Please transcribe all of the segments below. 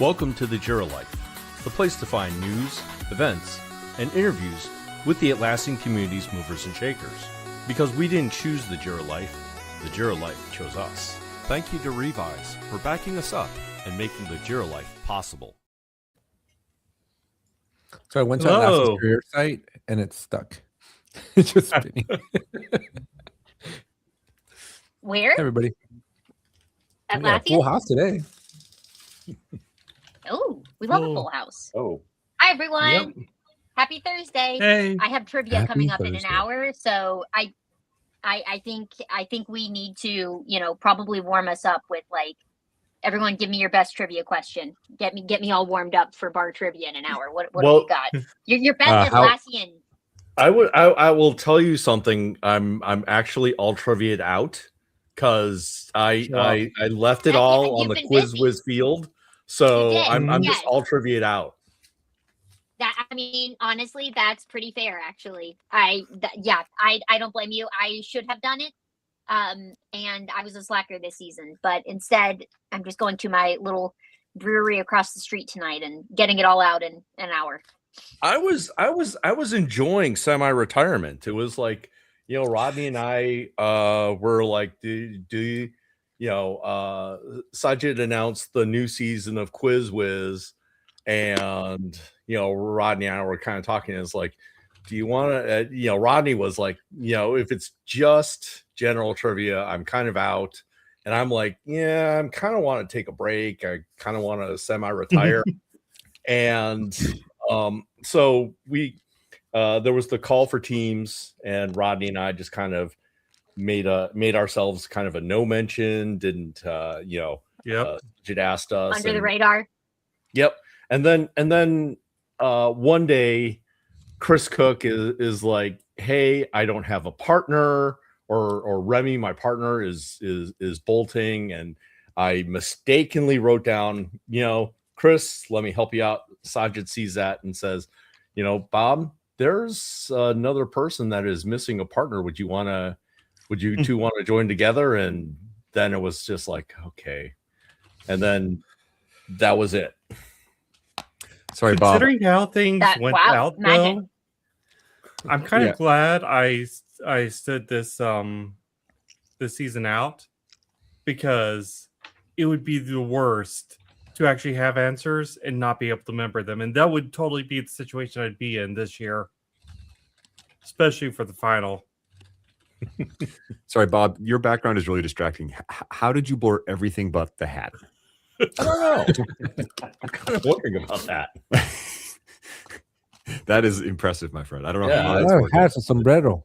Welcome to the Jira Life, the place to find news, events, and interviews with the Atlassian community's movers and shakers. Because we didn't choose the Jira Life chose us. Thank you to Revise for backing us up and making the Jira Life possible. So I went to Atlassian's career site and it's stuck. It's just spinning. Where? Everybody. Atlassian? Full house today. Oh, we love a full house. Oh. Hi, everyone. Yep. Happy Thursday. Hey. I have trivia Happy coming up in Thursday. an hour, so I think we need to, probably warm us up with everyone give me your best trivia question. Get me all warmed up for bar trivia in an hour. What do we got? Your best Atlassian. I will tell you something. I'm actually all trivia'd out because I left it all on the quiz whiz field. So I'm just all trivia'd out. Honestly, that's pretty fair. Actually, I don't blame you. I should have done it, and I was a slacker this season. But instead, I'm just going to my little brewery across the street tonight and getting it all out in an hour. I was enjoying semi-retirement. It was like, Rodney and I were like, Sajid announced the new season of Quiz Whiz, and Rodney and I were kind of talking. It's like, do you want to? Rodney was like, if it's just general trivia, I'm kind of out, and I'm like, yeah, I'm kind of want to take a break. I kind of want to semi-retire, and so we there was the call for teams, and Rodney and I just kind of made ourselves kind of a no mention. Didn't Jid asked us under the radar. Yep. And then one day Chris Cook is like, hey, I don't have a partner, or Remy, my partner, is bolting, and I mistakenly wrote down, Chris, let me help you out. Sajid sees that and says, Bob, there's another person that is missing a partner. Would you two want to join together? And then it was just like, okay. And then that was it. Sorry, Bob. Considering how things went out, magic. though, I'm kind of glad I stood this season out, because it would be the worst to actually have answers and not be able to remember them, and that would totally be the situation I'd be in this year, especially for the final. Sorry, Bob, your background is really distracting. How did you blur everything but the hat? I don't know. I'm kind of wondering about that. That is impressive, my friend. I don't know how Oh, that's has a sombrero.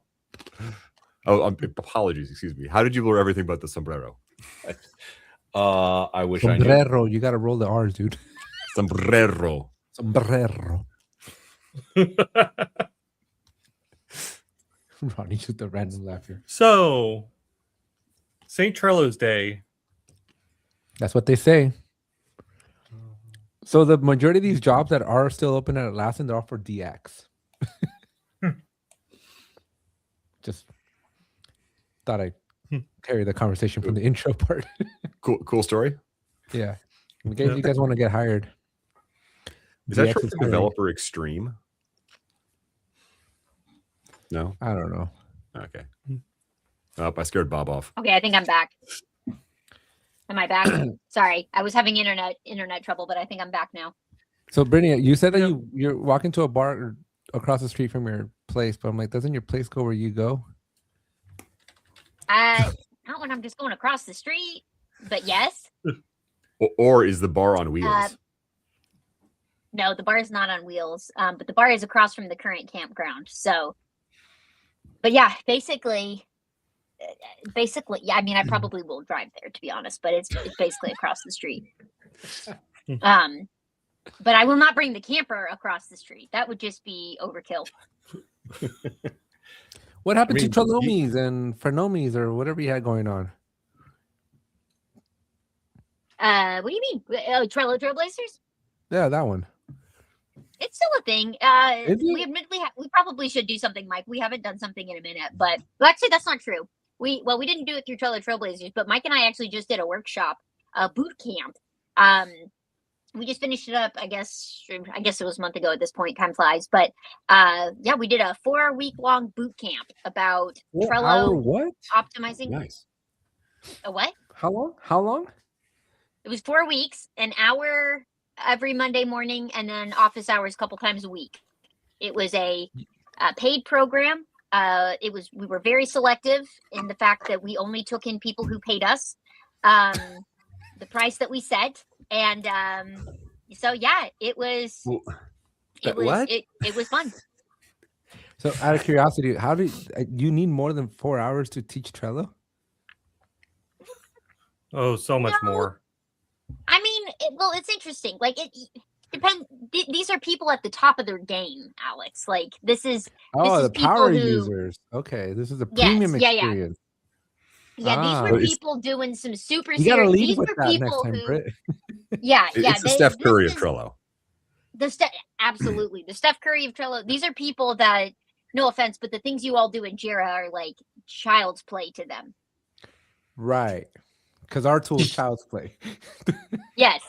Oh, apologies. Excuse me. How did you blur everything but the sombrero? I wish I knew. Sombrero. You got to roll the R's, dude. Sombrero. Sombrero. Ronnie just a random laugh here. So, St. Trello's Day. That's what they say. So the majority of these jobs that are still open at Atlassian, they're all for DX. Just thought I'd carry the conversation from the intro part. Cool story. Yeah. In case you guys want to get hired. Is that DX for is hiring. developer extreme? No? I don't know. Okay. Oh, I scared Bob off. Okay, I think I'm back. Am I back? Sorry, I was having internet trouble, but I think I'm back now. So, Brittany, you said that you're walking to a bar across the street from your place, but I'm like, doesn't your place go where you go? Not when I'm just going across the street, but yes. Or is the bar on wheels? No, the bar is not on wheels, but the bar is across from the current campground. So, but yeah, basically, yeah. I mean, I probably will drive there, to be honest, but it's basically across the street. But I will not bring the camper across the street. That would just be overkill. What happened to Trelomies and Frenemies or whatever you had going on? What do you mean? Trello Trailblazers? Yeah, that one. It's still a thing. We probably should do something, Mike. We haven't done something in a minute, but actually that's not true. We didn't do it through Trello Trailblazers, but Mike and I actually just did a workshop, a boot camp, we just finished it up. I guess it was a month ago at this point. Time flies, but yeah, we did a 4-week-long boot camp about Trello what? optimizing. Nice. A what? How long? How long? It was 4 weeks, an hour every Monday morning, and then office hours a couple times a week. It was a paid program. We were very selective in the fact that we only took in people who paid us the price that we set, and so yeah, it was fun. So, out of curiosity, how do you need more than 4 hours to teach Trello? Oh, so much more. I mean, it's interesting. Like it depends. These are people at the top of their game, Alex. Like this is the power who, users. Okay, this is a premium experience. Yeah, these were people doing some super you gotta serious. lead These with were that people next time, who, Britt. It's the Steph Curry of Trello. Absolutely the Steph Curry of Trello. These are people that, no offense, but the things you all do in Jira are like child's play to them. Right, because our tool is child's play. Yes.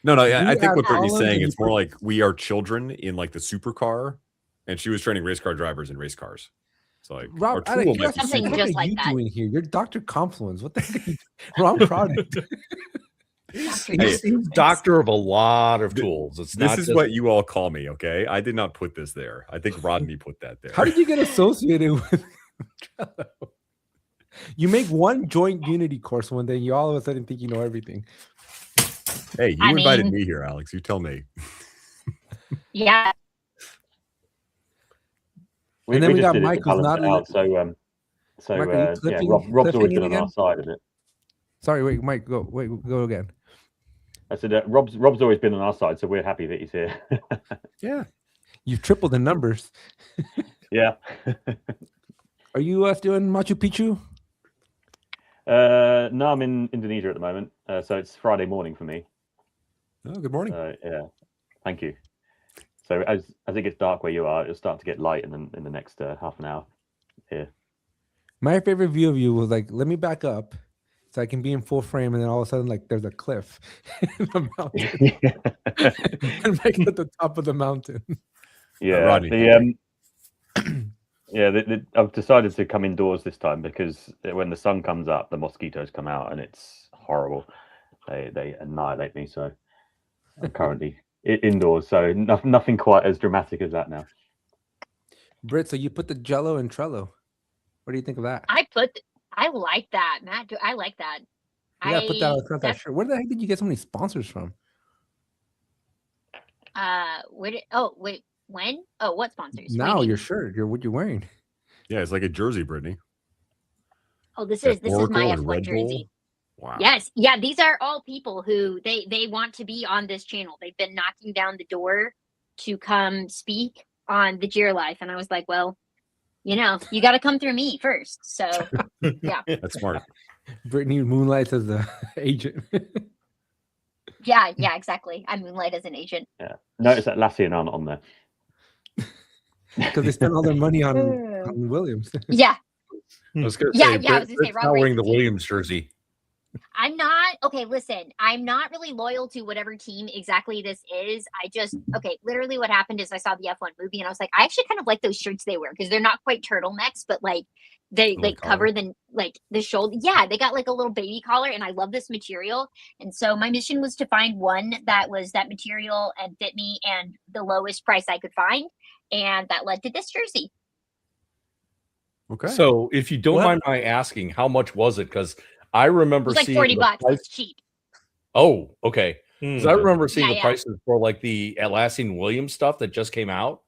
No, I think what Brittany's columns saying, and it's more like we are children in like the supercar, and she was training race car drivers in race cars. So like, Rob, our tool might be something super. what just are like you that. doing here? You're Dr. Confluence. What the heck are you doing? Wrong product. He's doctor of a lot of tools. It's not This is just what you all call me, okay? I did not put this there. I think Rodney put that there. How did you get associated with Trello? You make one joint Unity course one day, and you all of a sudden think you know everything. Hey, you invited me here, Alex. You tell me. Yeah. And then we got did it to Mike, who's balance not it out. So Mike, are you clipping- Rob's always clipping been it on our again? side of it. Sorry, wait, Mike, go again. I said Rob's always been on our side, so we're happy that he's here. Yeah, you've tripled the numbers. Yeah. Are you still in Machu Picchu? No, I'm in Indonesia at the moment, so it's Friday morning for me. Oh, good morning. Yeah, thank you. So as it gets dark where you are, it'll start to get light in the next half an hour here. My favorite view of you was like, let me back up so I can be in full frame, and then all of a sudden, like, there's a cliff in the mountain, and Mike at the top of the mountain. Yeah, Rodney. I've decided to come indoors this time because when the sun comes up, the mosquitoes come out, and it's horrible. They annihilate me. So I'm currently indoors. So nothing quite as dramatic as that now. Britt, so you put the Jello in Trello. What do you think of that? I like that, Matt. I like that. You gotta put that on that shirt. Where the heck did you get so many sponsors from? When? Oh, what sponsors? Now your shirt. What you're wearing. Yeah, it's like a jersey, Brittany. Oh, this is my F1 jersey. Wow. Yes, yeah. These are all people who they want to be on this channel. They've been knocking down the door to come speak on the Jira Life, and I was like, well, you got to come through me first. So yeah, That's smart. Brittany moonlights as the agent. yeah, exactly. I moonlight as an agent. Yeah, notice that Lassie and I'm not on there because they spent all their money on Williams. Yeah. I was going to Yeah, say, yeah, I was gonna say, Britt's Rob not wearing the Racing team. Williams jersey. I'm not okay. Listen, I'm not really loyal to whatever team exactly this is. Literally what happened is I saw the F1 movie and I was like, I actually kind of like those shirts they wear because they're not quite turtlenecks, but like they like cover the shoulder. Yeah, they got like a little baby collar, and I love this material. And so my mission was to find one that was that material and fit me and the lowest price I could find, and that led to this jersey. Okay. So if you don't mind my asking, how much was it? Because I remember It was like seeing $40. price. It's cheap. Oh, okay. Because I remember seeing the Yeah. prices for like the Atlassian Williams stuff that just came out,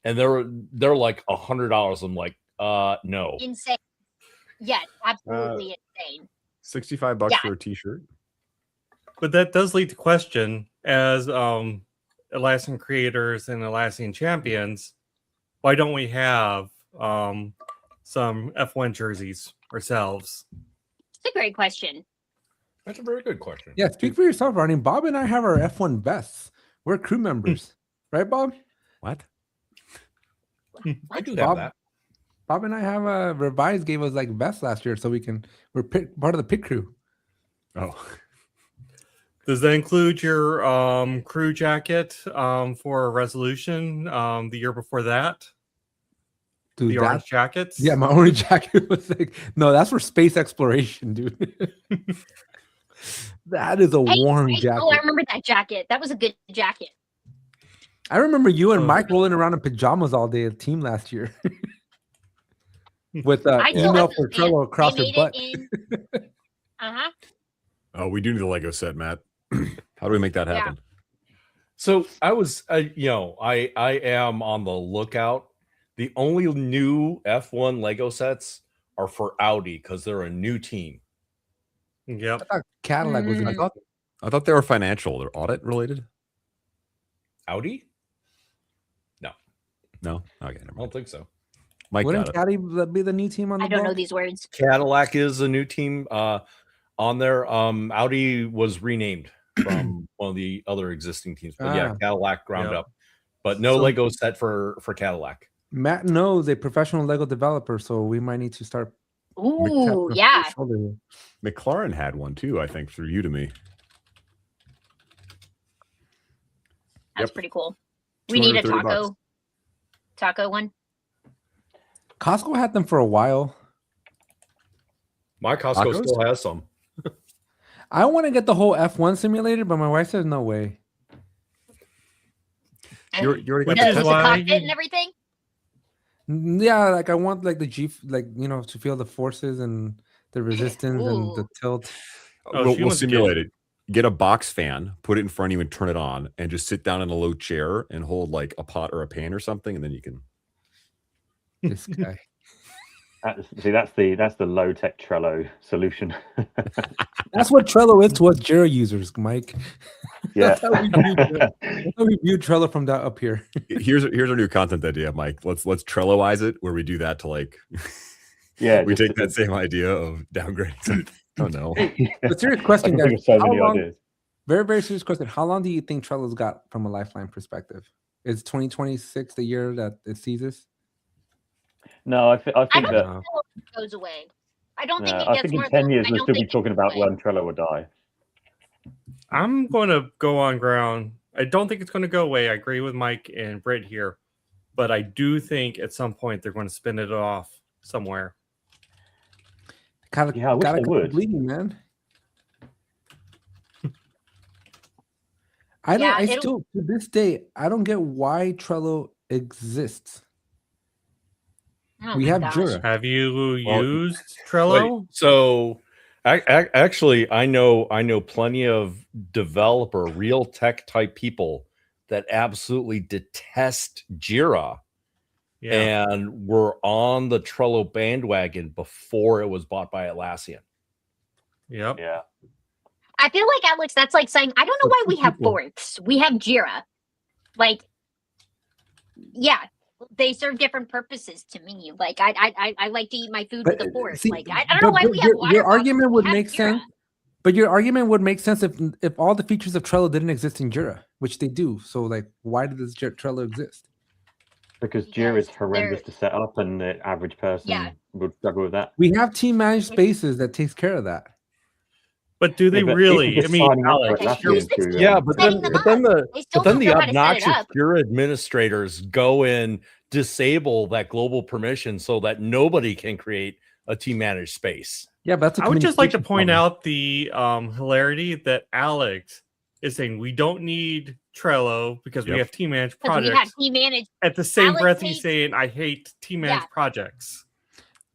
and they're like $100. I'm like, no. Insane. Yes, absolutely insane. $65 Yeah. for a t-shirt. But that does lead to question as Atlassian creators and Atlassian champions, why don't we have some F1 jerseys ourselves? It's a great question. That's a very good question. Yeah, speak for yourself, Ronnie. Bob and I have our F1 vests. We're crew members, right, Bob? What? I do Bob, have that. Bob and I have a Revise gave us like vests last year, so we're part of the pit crew. Oh. Does that include your crew jacket for a resolution the year before that? Dude, The orange jackets? Yeah, my orange jacket was like, no, that's for space exploration, dude. That is a warm jacket. Oh, I remember that jacket. That was a good jacket. I remember you and Mike rolling around in pajamas all day at team last year. With I still email have for those pants. Trello across They your made butt. it in. Uh-huh. Oh, we do need a Lego set, Matt. How do we make that Yeah. happen? So I was, I am on the lookout. The only new F1 Lego sets are for Audi because they're a new team. Yep. I thought Cadillac was in I it. thought they were financial. They're audit related. Audi? No. Okay, never I don't mind. think so. Mike got Wouldn't it. Caddy be the new team on the I don't know block? these words. Cadillac is a new team on there. Audi was renamed from one of the other existing teams. But yeah, Ah. Cadillac ground Yeah. up. But no So- Lego set for Cadillac. Matt knows a professional Lego developer, so we might need to start. Ooh, tapping him yeah. on the shoulder here. McLaren had one too, I think, through you to me. That's Yep. pretty cool. We need a $230. taco one. Costco had them for a while. My Costco Tacos? still has some. I want to get the whole F1 simulator, but my wife says no way. You already got Which the is With the why- cockpit and everything. Yeah, like I want like the G, like to feel the forces and the resistance and the Ooh. tilt. Oh, we'll she must simulate get- it. Get a box fan, put it in front of you, and turn it on, and just sit down in a low chair and hold like a pot or a pan or something, and then you can. This guy. See, that's the low tech Trello solution. That's what Trello is to us Jira users, Mike. Yeah. That's how we view Trello. That's how we view Trello from that up here. Here's our new content idea, Mike. Let's Trelloize it, where we do that to like. Yeah, we just take that same idea of downgrading something. Oh no. But serious I question, can think guys. of so How many long, ideas. very, very serious question. How long do you think Trello's got from a lifeline perspective? Is 2026 the year that it seizes? No, I I think don't that. think it goes away. I don't think No, it I gets think in more. 10 years I we'll don't still be think it talking goes about away. when Trello will die. I'm going to go on ground. I don't think it's going to go away. I agree with Mike and Britt here, but I do think at some point they're going to spin it off somewhere. Gotta, Yeah, I wish gotta they come would. bleeding, man. I don't. Yeah, I it'll- still to this day I don't get why Trello exists. Oh We my have gosh. Jira. Have you Well, used Wait, Trello? so actually, I know plenty of real tech type people that absolutely detest Jira Yeah. and were on the Trello bandwagon before it was bought by Atlassian. Yep. Yeah. I feel like Alex, that's like saying I don't know why we have People. forks. We have Jira. Like, yeah, they serve different purposes to me. Like I like to eat my food with a fork. see, Like I don't know but why we have water your bottles. argument We would have make Jira. sense. But your argument would make sense if all the features of Trello didn't exist in Jira, which they do. So like, why does Trello exist? Because Jira is Because horrendous they're- to set up, and the average person Yeah. would struggle with that. We have team managed spaces that takes care of that. But do they Yeah, but really? even I just mean, signing up for Alex, Atlassian Here's the to, thing. Yeah, but then Setting them but then the They still but then don't the know how to set it obnoxious up. Jira administrators go and disable that global permission so that nobody can create a team managed space. Yeah, but that's a I would just like to communication point problem. out the hilarity that Alex is saying we don't need Trello because we Yep. have team managed Because we have projects. team managed. At the same Alex breath, he's hates- saying I hate team managed Yeah. projects.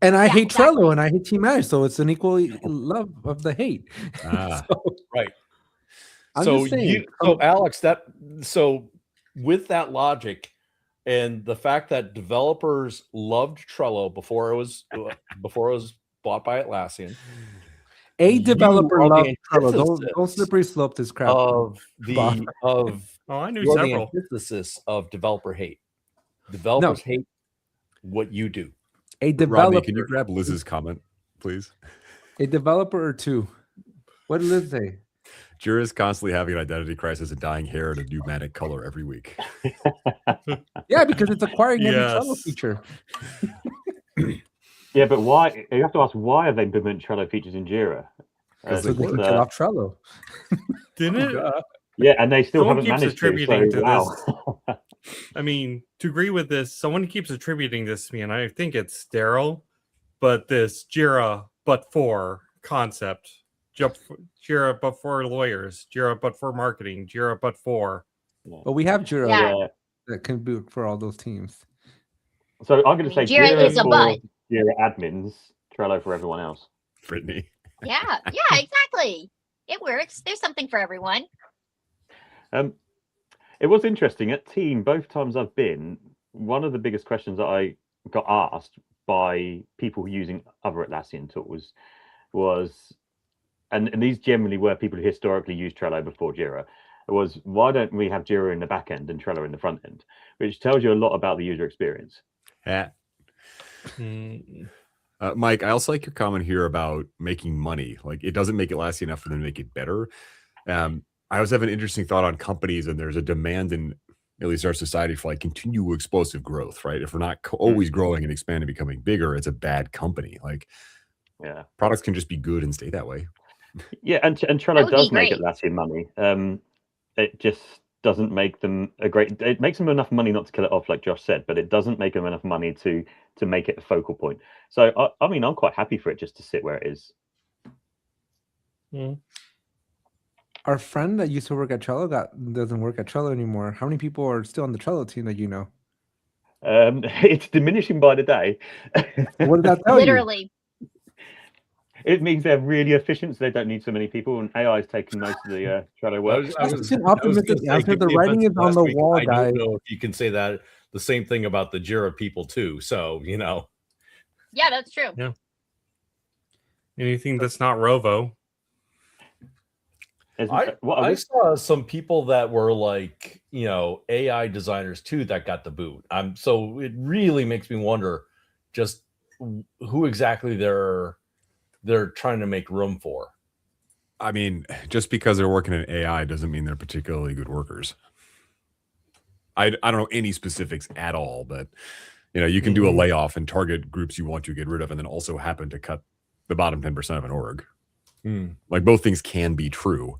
And I Yeah, hate exactly. Trello and I hate team managed, so it's an equal love of the hate. Ah. So, Right. I'm so just saying, Alex, so with that logic and the fact that developers loved Trello before it was bought by Atlassian, a you developer are the loves Trello. Don't antithesis slippery slope this crap. of Bob. Oh, I knew you're the several. antithesis of developer hate. Developers hate what you do. A developer, Rodney, can you grab Liz's comment, please? a developer or two. What did Liz say? Jira is constantly having an identity crisis and dyeing hair in a pneumatic color every week. Yeah, because it's acquiring every Yes. Trello feature. Yeah, but why? You have to ask why have they implemented Trello features in Jira? Because So they can kill off Trello. Didn't it? Yeah, and they still Someone haven't keeps managed to. attributing So, to wow. I mean, to agree with this, someone keeps attributing this to me, and I think it's sterile, but this Jira but for concept. Jira but for lawyers, Jira but for marketing, Jira but for. But we have Jira Yeah. that can be for all those teams. So I'm going to say Jira Jira is a for but. Jira admins, Trello for everyone else. Brittany. Yeah, exactly. It works. There's something for everyone. It was interesting at Team. Both times I've been, one of the biggest questions that I got asked by people using other Atlassian tools was, and these generally were people who historically used Trello before Jira, was why don't we have Jira in the back end and Trello in the front end, which tells you a lot about the user experience. Yeah. Mike, I also like your comment here about making money. Like, it doesn't make it last enough for them to make it better. I always have an interesting thought on companies, and there's a demand in at least our society for like continual explosive growth, right? If we're not always growing and expanding, becoming bigger, it's a bad company. Like, yeah, products can just be good and stay that way. Yeah, and Trello does make Atlassian money. It just doesn't make them a great. It makes them enough money not to kill it off, like Josh said, but it doesn't make them enough money to make it a focal point. So I mean, I'm quite happy for it just to sit where it is. Our friend that used to work at Trello doesn't work at Trello anymore. How many people are still on the Trello team that you know? It's diminishing by the day. What did that tell you? Literally. It means they're really efficient, so they don't need so many people, and AI is taking most of the Trello work. That's an optimistic answer. The writing is on the wall, I guys. don't know if you can say that the same thing about the Jira people too. So, you know. Yeah, that's true. Yeah. Anything that's not Rovo. I saw some people that were like, you know, AI designers too that got the boot. So it really makes me wonder just who exactly they're trying to make room for. I mean, just because they're working in AI doesn't mean they're particularly good workers. I don't know any specifics at all, but you know, you can do a layoff and target groups you want to get rid of, and then also happen to cut the bottom 10% of an org. Like, both things can be true.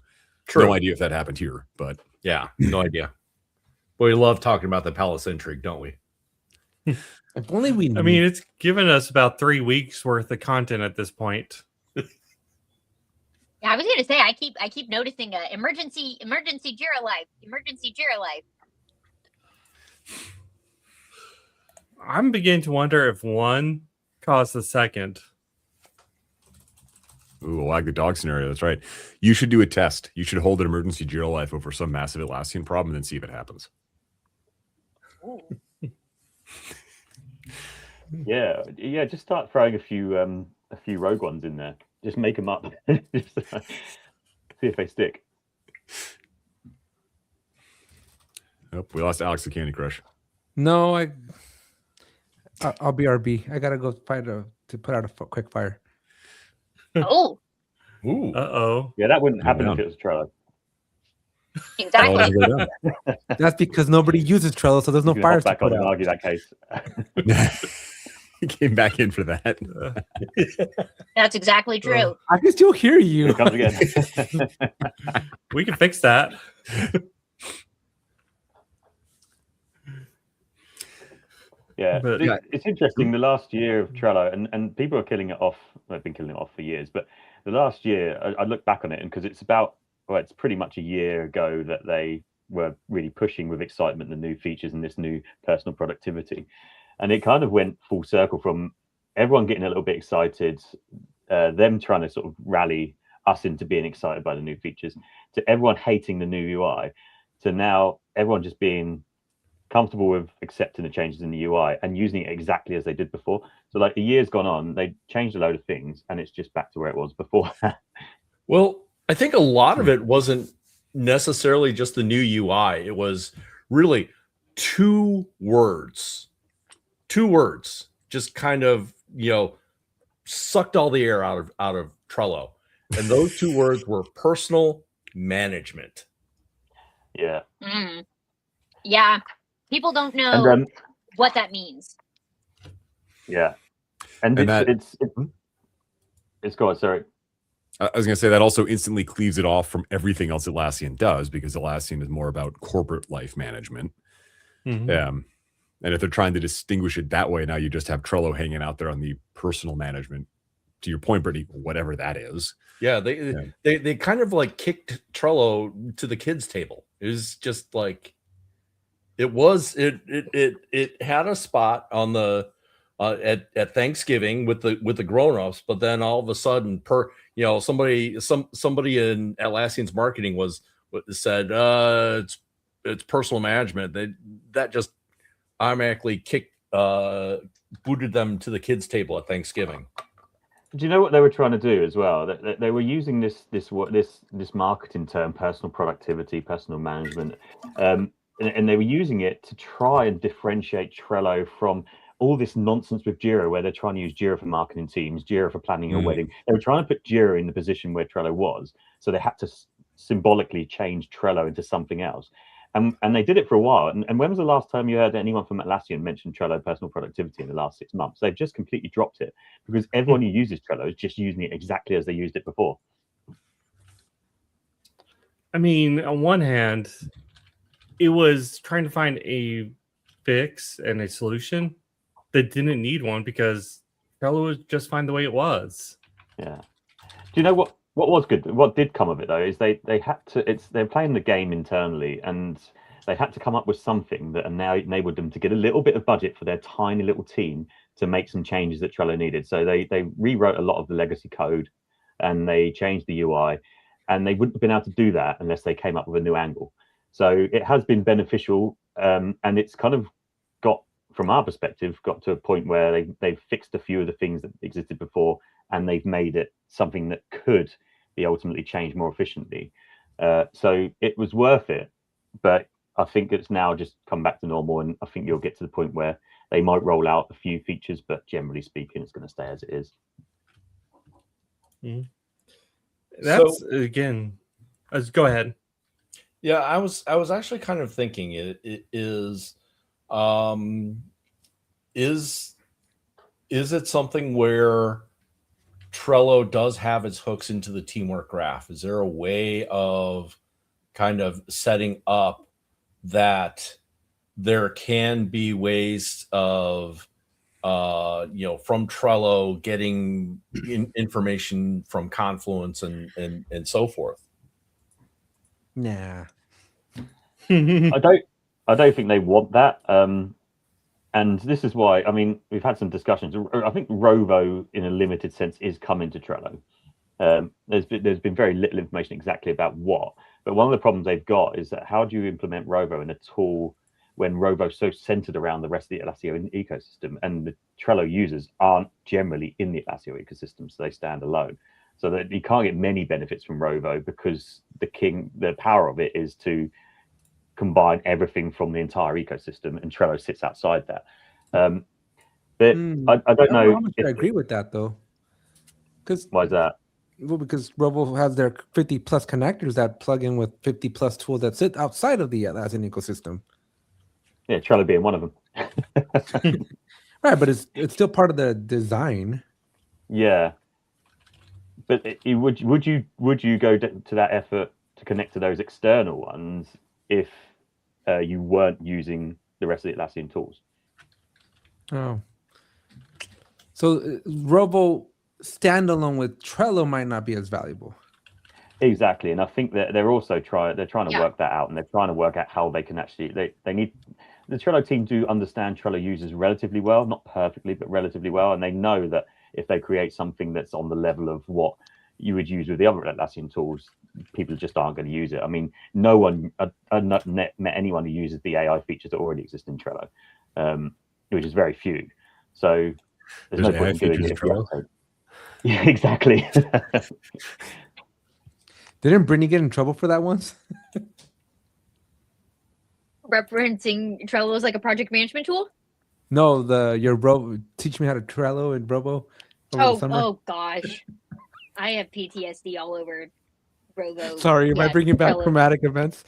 No idea if that happened here, but yeah, no idea. But we love talking about the palace intrigue, don't we? If only we knew. I mean, it's given us about 3 weeks worth of content at this point. Yeah, I was gonna say I keep noticing emergency Jira Life, emergency Jira Life. I'm beginning to wonder if one caused the second. Ooh, I like the dog scenario. That's right. You should do a test. You should hold an emergency Jira Life over some massive Atlassian problem and then see if it happens. Yeah. Just start throwing a few rogue ones in there. Just make them up. Just, see if they stick. Oh, we lost Alex to Candy Crush. No, I'll be RB. I gotta go to put out a quick fire. Oh. Ooh. Uh-oh. Yeah, that wouldn't happen if it was Trello. Exactly. That's because nobody uses Trello, so there's no fires to back put on and out. argue that case. Came back in for that. That's exactly true. I can still hear you. Here it comes again. We can fix that. Yeah, But- it's interesting. The last year of Trello, and people are killing it off. They've been killing it off for years, but the last year, I look back on it, and because it's pretty much a year ago that they were really pushing with excitement the new features and this new personal productivity, and it kind of went full circle from everyone getting a little bit excited, them trying to sort of rally us into being excited by the new features, to everyone hating the new UI, to now everyone just being comfortable with accepting the changes in the UI and using it exactly as they did before. So like a year's gone on, they changed a load of things and it's just back to where it was before. Well, I think a lot of it wasn't necessarily just the new UI. It was really two words just kind of, sucked all the air out of Trello. And those two words were personal management. Yeah. Yeah. People don't know what that means. Yeah. And it's go on, sorry. I was going to say that also instantly cleaves it off from everything else Atlassian does, because Atlassian is more about corporate life management. And if they're trying to distinguish it that way, now you just have Trello hanging out there on the personal management. To your point, Brittany, whatever that is. Yeah, they kind of like kicked Trello to the kids' table. It was just like it had a spot on the at Thanksgiving with the grown-ups, but then all of a sudden, somebody in Atlassian's marketing said it's personal management. That just automatically booted them to the kids' table at Thanksgiving. Do you know what they were trying to do as well? They were using this marketing term, personal productivity, personal management, and they were using it to try and differentiate Trello from all this nonsense with Jira, where they're trying to use Jira for marketing teams, Jira for planning your wedding. They were trying to put Jira in the position where Trello was, so they had to symbolically change Trello into something else. And they did it for a while. And when was the last time you heard anyone from Atlassian mention Trello personal productivity in the last 6 months? They've just completely dropped it, because everyone who uses Trello is just using it exactly as they used it before. I mean, on one hand, it was trying to find a fix and a solution that didn't need one, because Trello was just fine the way it was. Yeah. Do you know what was good? What did come of it though is they had to. They're playing the game internally, and they had to come up with something that now enabled them to get a little bit of budget for their tiny little team to make some changes that Trello needed. So they rewrote a lot of the legacy code, and they changed the UI, and they wouldn't have been able to do that unless they came up with a new angle. So it has been beneficial, and it's kind of from our perspective, got to a point where they've fixed a few of the things that existed before, and they've made it something that could be ultimately changed more efficiently. So it was worth it, but I think it's now just come back to normal, and I think you'll get to the point where they might roll out a few features, but generally speaking, it's going to stay as it is. That's again. Go ahead. Yeah, I was actually kind of thinking it is it something where Trello does have its hooks into the teamwork graph? Is there a way of kind of setting up that there can be ways of from Trello getting information from Confluence and so forth? Nah. I don't think they want that. And this is why, I mean, we've had some discussions. I think Rovo, in a limited sense, is coming to Trello. There's been very little information exactly about what. But one of the problems they've got is that how do you implement Rovo in a tool when Rovo's so centered around the rest of the Atlassian ecosystem, and the Trello users aren't generally in the Atlassian ecosystem, so they stand alone. So that you can't get many benefits from Rovo, because the power of it is to combine everything from the entire ecosystem, and Trello sits outside that. But I don't know. How much I agree with that though. Why is that? Well, because Rovo has their 50 plus connectors that plug in with 50 plus tools that sit outside of the Atlassian ecosystem. Yeah, Trello being one of them. Right, but it's still part of the design. Yeah, but would you go to that effort to connect to those external ones if you weren't using the rest of the Atlassian tools? Oh, so Rovo standalone with Trello might not be as valuable. Exactly, and I think that they're trying to work that out, and they're trying to work out how they can actually they need the Trello team to understand Trello users relatively well, not perfectly, but relatively well, and they know that if they create something that's on the level of what you would use with the other Atlassian tools, people just aren't going to use it. I mean, no one, I've not met anyone who uses the AI features that already exist in Trello, which is very few. So there's no point in doing it. Yeah, exactly. Didn't Brittany get in trouble for that once? Referencing Trello as like a project management tool? No, your Rovo. Teach me how to Trello and Rovo. Oh gosh, I have PTSD all over Rovo. Sorry, am I bringing back Trello. traumatic events?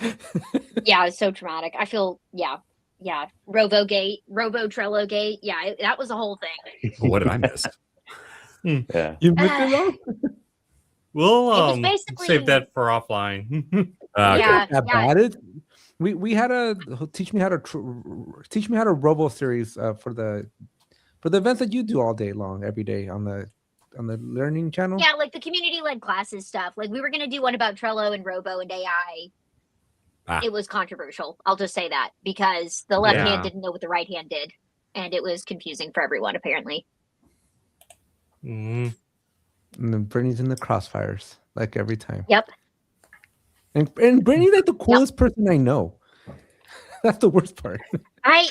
Yeah, it's so traumatic. I feel Rovo Gate, Rovo Trello Gate. Yeah, that was a whole thing. What did I miss? Yeah, You missed it all. We'll was basically- save that for offline. Yeah. That bad. We had a teach me how to robo series for the events that you do all day long, every day on the learning channel. Yeah, like the community-led classes stuff. Like we were gonna do one about Trello and Robo and AI. It was controversial. I'll just say that because the left hand didn't know what the right hand did, and it was confusing for everyone apparently. Mm. And then Brittany's in the crossfires, like every time. Yep. And Brittany's like the coolest person I know. That's the worst part. I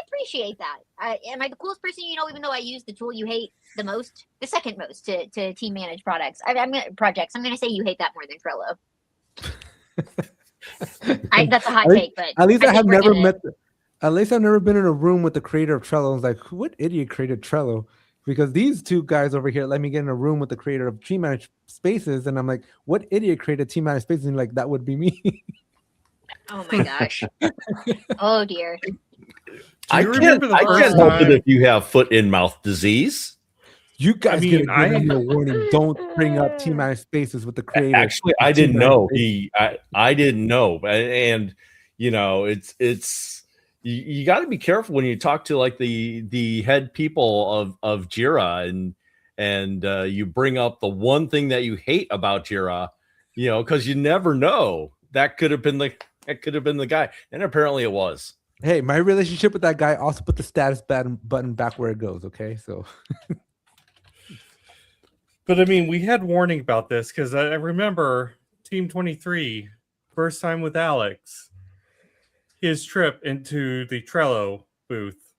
appreciate that. Am I the coolest person you know? Even though I use the tool you hate the most, the second most to team manage projects. I'm gonna say you hate that more than Trello. That's a hot take, but at least I have never met. At least I've never been in a room with the creator of Trello. I was like, what idiot created Trello? Because these two guys over here let me get in a room with the creator of Team Managed Spaces, and I'm like, what idiot created Team Managed Spaces? And like, that would be me. Oh my gosh. Oh dear. I can't help it if you have foot in mouth disease. You guys get a warning. Don't bring up Team Managed Spaces with the creator. Actually, I didn't know. I didn't know, and you know, it's you got to be careful when you talk to like the head people of Jira, and you bring up the one thing that you hate about Jira, you know, because you never know. That could have been the guy, and apparently it was. Hey, my relationship with that guy also put the status button back where it goes. Okay, so. But I mean, we had warning about this because I remember Team 23, first time with Alex, his trip into the Trello booth,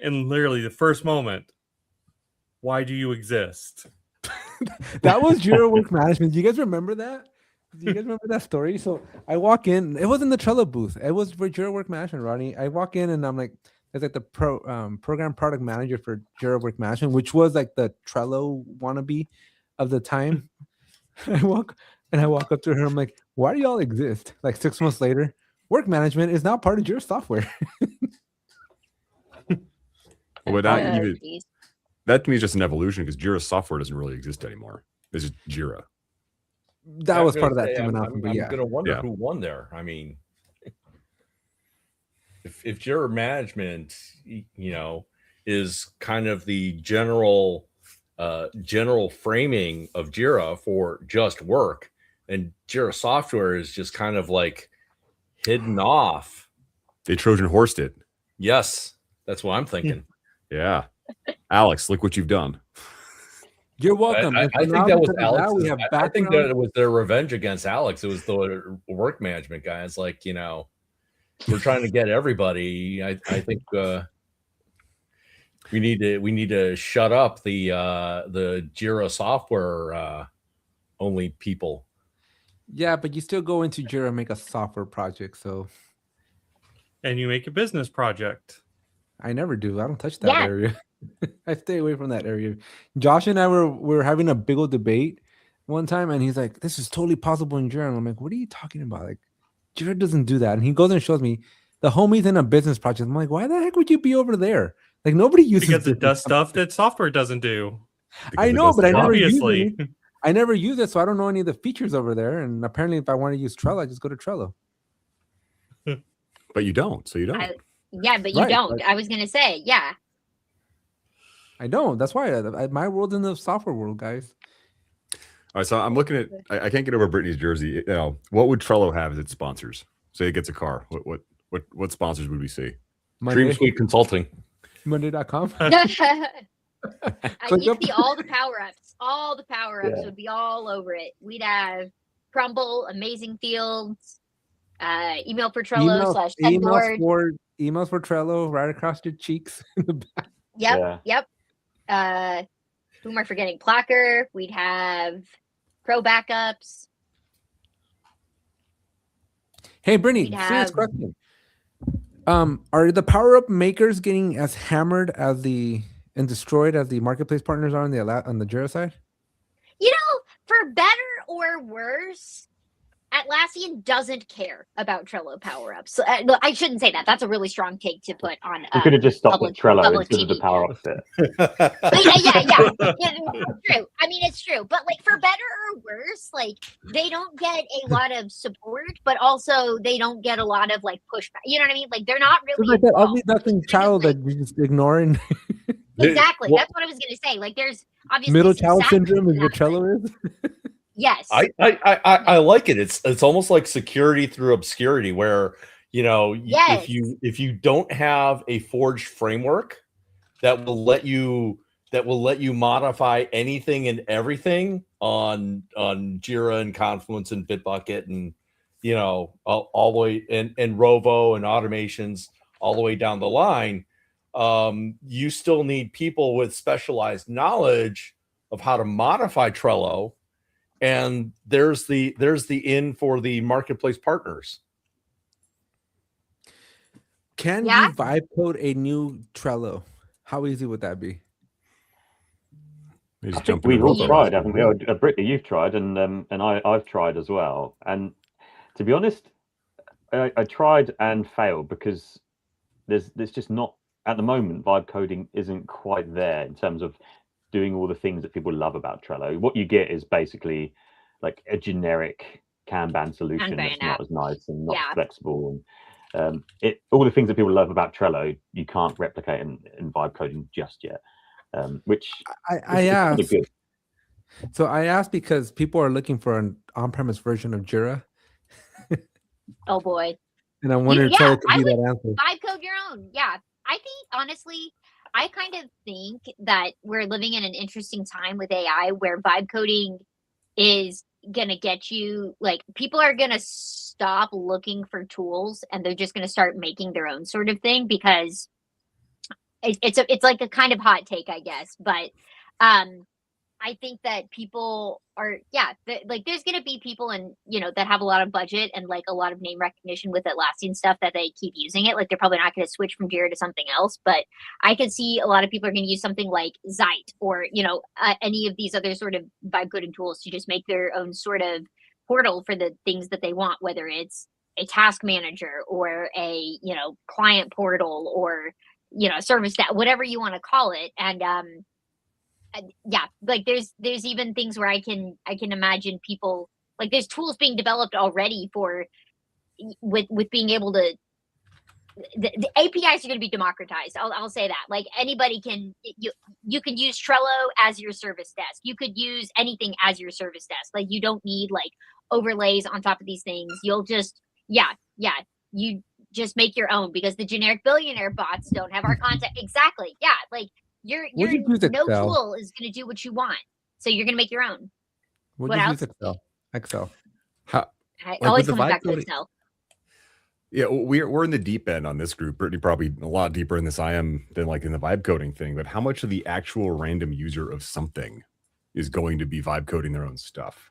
and literally the first moment, why do you exist? That was Jira Work Management. Do you guys remember that? Do you guys remember that story? So I walk in. It wasn't the Trello booth. It was for Jira Work Management, Rodney. I walk in and I'm like, there's like the program product manager for Jira Work Management, which was like the Trello wannabe of the time. I walk up to her. I'm like, why do y'all exist? Like 6 months later, work management is now part of Jira software. Well, that to me is just an evolution because Jira software doesn't really exist anymore. It's just Jira. That was part of that team announcement. I'm going to wonder who won there. I mean, if Jira management, you know, is kind of the general framing of Jira for just work, and Jira software is just kind of like hidden off. They Trojan horsed it. Yes, that's what I'm thinking. Yeah, Alex, look what you've done. You're welcome. I think that was Alex. I think that it was their revenge against Alex. It was the work management guy. It's like, you know, we're trying to get everybody. I think we need to shut up the Jira software only people. Yeah, but you still go into Jira and make a software project. So, and you make a business project. I never do. I don't touch that area. I stay away from that area. Josh and I were having a big old debate one time, and he's like, "This is totally possible in Jira." And I'm like, "What are you talking about? Like, Jira doesn't do that." And he goes and shows me the homie's in a business project. I'm like, "Why the heck would you be over there? Like, nobody uses because it does stuff that software doesn't do." I know, but I never use it. I never use it, so I don't know any of the features over there. And apparently, if I want to use Trello, I just go to Trello. But you don't, so you don't. But you don't. I was gonna say, yeah. I don't. That's why my world's in the software world, guys. All right, so I'm looking at. I can't get over Brittany's jersey. You know, what would Trello have as its sponsors? Say it gets a car. What sponsors would we see? Dream Suite Consulting. Monday.com. I could see all the power-ups. All the power-ups would be all over it. We'd have Crumble, Amazing Fields, email for Trello / emails for Trello right across your cheeks in the back. Yep. Who am I forgetting? Placker. We'd have Pro Backups. Hey, Brittany, serious question. Are the power-up makers getting as hammered as and destroyed as the marketplace partners are on the Jira side? You know, for better or worse, Atlassian doesn't care about Trello power-ups. So, no, I shouldn't say that. That's a really strong take to put on. You could have just stopped public at Trello public instead of the TV. power up bit. Yeah, it's true. I mean, it's true. But like, for better or worse, like they don't get a lot of support, but also they don't get a lot of like pushback. You know what I mean? Like they're not It's really like that involved. ugly duckling It's kind of child like- that we just ignoring. Exactly. Well- That's what I was gonna say. Like, there's obviously Middle some child sadness syndrome in is what that, Trello is. but yes. I like it. It's almost like security through obscurity, where Yes. if you don't have a forged framework that will let you modify anything and everything on Jira and Confluence and Bitbucket and all the way and Rovo and automations all the way down the line, you still need people with specialized knowledge of how to modify Trello. And there's the in for the marketplace partners. Can Yeah. you vibe code a new Trello? How easy would that be? You I just think jump we've into all Rovo. tried, haven't we? Brittany, you've tried, and I've tried as well. And to be honest, I tried and failed because there's just not at the moment. Vibe coding isn't quite there in terms of doing all the things that people love about Trello. What you get is basically like a generic Kanban solution Kanban that's app. not as nice and not Yeah. flexible. And all the things that people love about Trello, you can't replicate in vibe coding just yet. Which I is kinda asked. good. So I asked because people are looking for an on-premise version of Jira, Oh boy. and I wondered if yeah, Trello could I be would that answer. Vibe code your own. Yeah. I think honestly, I kind of think that we're living in an interesting time with AI where vibe coding is gonna get you, like, people are gonna stop looking for tools and they're just gonna start making their own sort of thing, because it's like a kind of hot take, I guess. But I think that people are, like, there's going to be people that have a lot of budget and like a lot of name recognition with Atlassian stuff that they keep using it. Like, they're probably not going to switch from Jira to something else. But I could see a lot of people are going to use something like Zeit or, any of these other sort of vibe coding tools to just make their own sort of portal for the things that they want, whether it's a task manager or a, client portal or, service that, whatever you want to call it. And, like there's even things where I can imagine people, like, there's tools being developed already for with being able to, the APIs are going to be democratized. I'll say that. Like, anybody can, you can use Trello as your service desk. You could use anything as your service desk. Like, you don't need like overlays on top of these things. You'll just you just make your own, because the generic billionaire bots don't have our content. Exactly. Yeah. Like, your Would you use no Excel? tool is going to do what you want. So you're going to make your own. We'll What just use else? Excel. How, I Like, always with the comes vibe back to coding- Excel. Yeah, we're in the deep end on this group. Brittany probably a lot deeper in this I am than like in the vibe coding thing. But how much of the actual random user of something is going to be vibe coding their own stuff?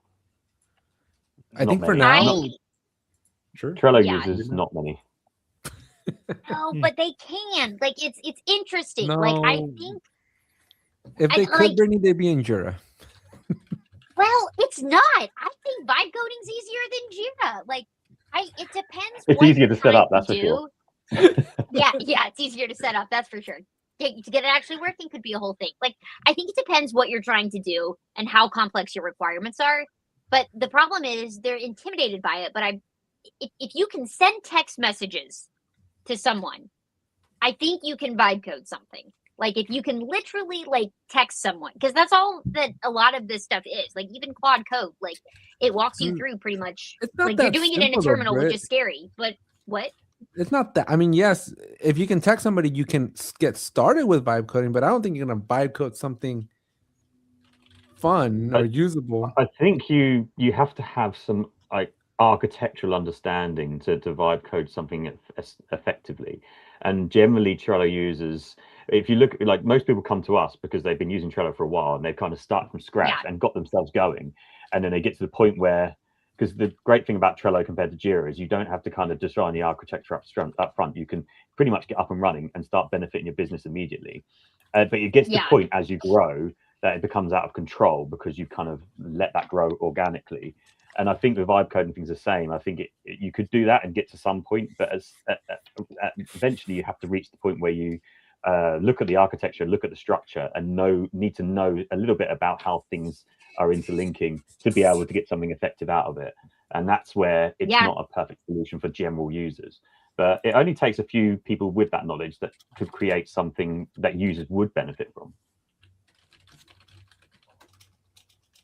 I Not think for many. now, Sure. Trello Yeah. users, not many. No, but they can. Like, it's interesting. Like, I No. think, if they I could, like- Brittany, they'd be in Jira. well, it's not. I think vibe coding's easier than Jira. Like, it depends. It's what easier you're to set up, trying that's for do. sure. Yeah, it's easier to set up. That's for sure. To get it actually working could be a whole thing. Like, I think it depends what you're trying to do and how complex your requirements are. But the problem is they're intimidated by it. But if you can send text messages to someone, I think you can vibe code something. Like, if you can literally like text someone, because that's all that a lot of this stuff is. Like, even Claude Code, like, it walks you through pretty much. It's not Like, you're that doing it in a simple, though, terminal, which Britt. is scary. But what? It's not that. I mean, yes, if you can text somebody, you can get started with vibe coding, but I don't think you're gonna vibe code something fun or usable. I think you have to have some like architectural understanding to vibe code something effectively. And generally, Trello users, if you look, like, most people come to us because they've been using Trello for a while and they've kind of started from scratch and got themselves going, and then they get to the point where, because the great thing about Trello compared to Jira is you don't have to kind of design the architecture up front. You can pretty much get up and running and start benefiting your business immediately. But it gets to the point as you grow that it becomes out of control because you kind of let that grow organically. And I think the vibe coding thing's the same. I think you could do that and get to some point, but eventually you have to reach the point where you look at the architecture, look at the structure, and need to know a little bit about how things are interlinking to be able to get something effective out of it. And that's where it's not a perfect solution for general users. But it only takes a few people with that knowledge that could create something that users would benefit from.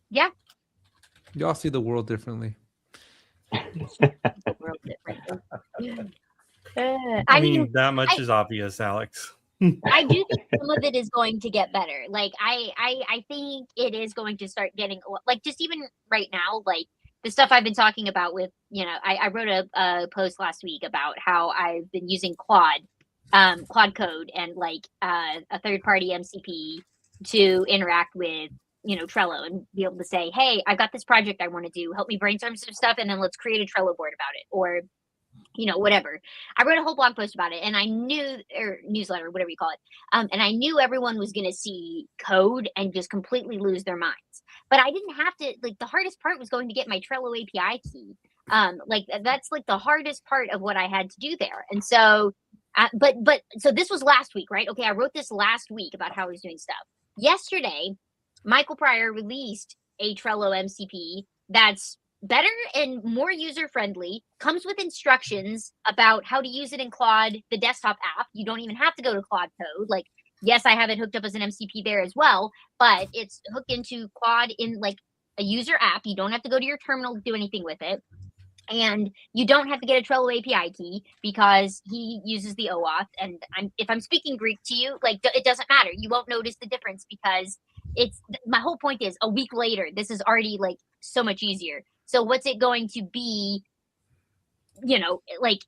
Yeah. Y'all see the world differently. World different. I mean, that much is obvious, Alex. I do think some of it is going to get better. Like I think it is going to start getting, like, just even right now, like the stuff I've been talking about with, you know, I wrote a post last week about how I've been using Claude code and like a third-party MCP to interact with, you know, Trello and be able to say, hey, I've got this project I want to do, help me brainstorm some stuff, and then let's create a Trello board about it, or, you know, whatever. I wrote a whole blog post about it, and I knew, or newsletter, whatever you call it, and I knew everyone was going to see code and just completely lose their minds. But I didn't have to, like, the hardest part was going to get my Trello API key. Like, that's like the hardest part of what I had to do there. And so, so this was last week, right? Okay, I wrote this last week about how I was doing stuff. Yesterday, Michael Pryor released a Trello MCP that's better and more user-friendly, comes with instructions about how to use it in Claude, the desktop app. You don't even have to go to Claude code. Like, yes, I have it hooked up as an MCP there as well, but it's hooked into Claude in like a user app. You don't have to go to your terminal to do anything with it. And you don't have to get a Trello API key because he uses the OAuth. And if I'm speaking Greek to you, like, it doesn't matter. You won't notice the difference because my whole point is a week later, this is already like so much easier. So what's it going to be, you know, like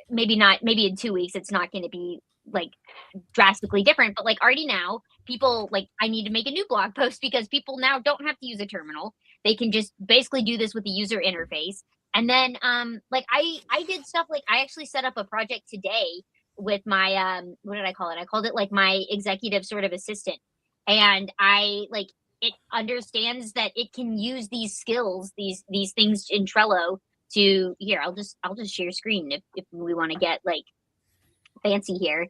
maybe in 2 weeks, it's not going to be like drastically different, but like already now people, like, I need to make a new blog post because people now don't have to use a terminal. They can just basically do this with the user interface. And then like I did stuff, like I actually set up a project today with my what did I call it? I called it like my executive sort of assistant. And I like, it understands that it can use these skills, these things in Trello to, here, I'll just share screen if we want to get like fancy here.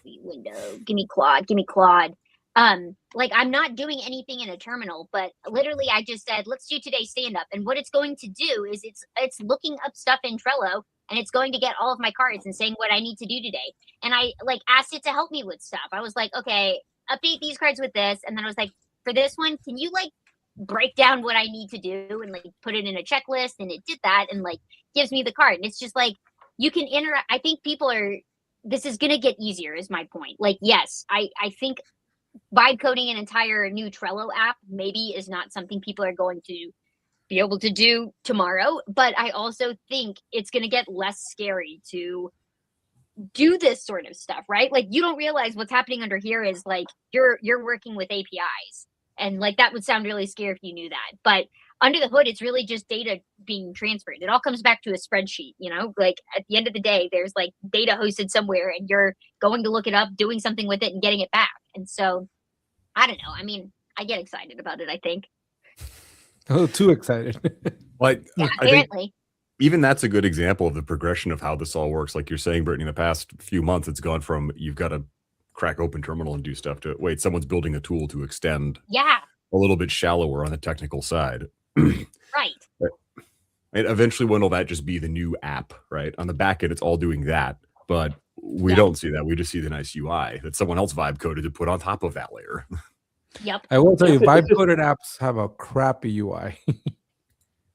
Window, give me Claude. Like, I'm not doing anything in a terminal, but literally I just said, let's do today's stand up. And what it's going to do is it's looking up stuff in Trello, and it's going to get all of my cards and saying what I need to do today. And I like asked it to help me with stuff. I was like, okay, update these cards with this. And then I was like, for this one, can you like break down what I need to do and like put it in a checklist? And it did that and like gives me the card. And it's just like, you can interact. I think this is going to get easier is my point. Like, yes, I think vibe coding an entire new Trello app maybe is not something people are going to be able to do tomorrow, but I also think it's going to get less scary to do this sort of stuff, right? Like, you don't realize what's happening under here is like you're working with APIs, and like that would sound really scary if you knew that, but under the hood it's really just data being transferred. It all comes back to a spreadsheet, you know, like at the end of the day there's like data hosted somewhere and you're going to look it up, doing something with it and getting it back. And so I don't know, I mean, I get excited about it, I think. Oh, too excited. Like, Yeah, I think apparently. even that's a good example of the progression of how this all works. Like you're saying, Brittany, in the past few months, it's gone from you've got to crack open terminal and do stuff to wait, someone's building a tool to extend Yeah, a little bit shallower on the technical side. right. And eventually, when will that just be the new app, right? On the back end, it's all doing that, but we Yeah. don't see that. We just see the nice UI that someone else vibe coded to put on top of that layer. Yep. I will tell you, vibe coded apps have a crappy UI.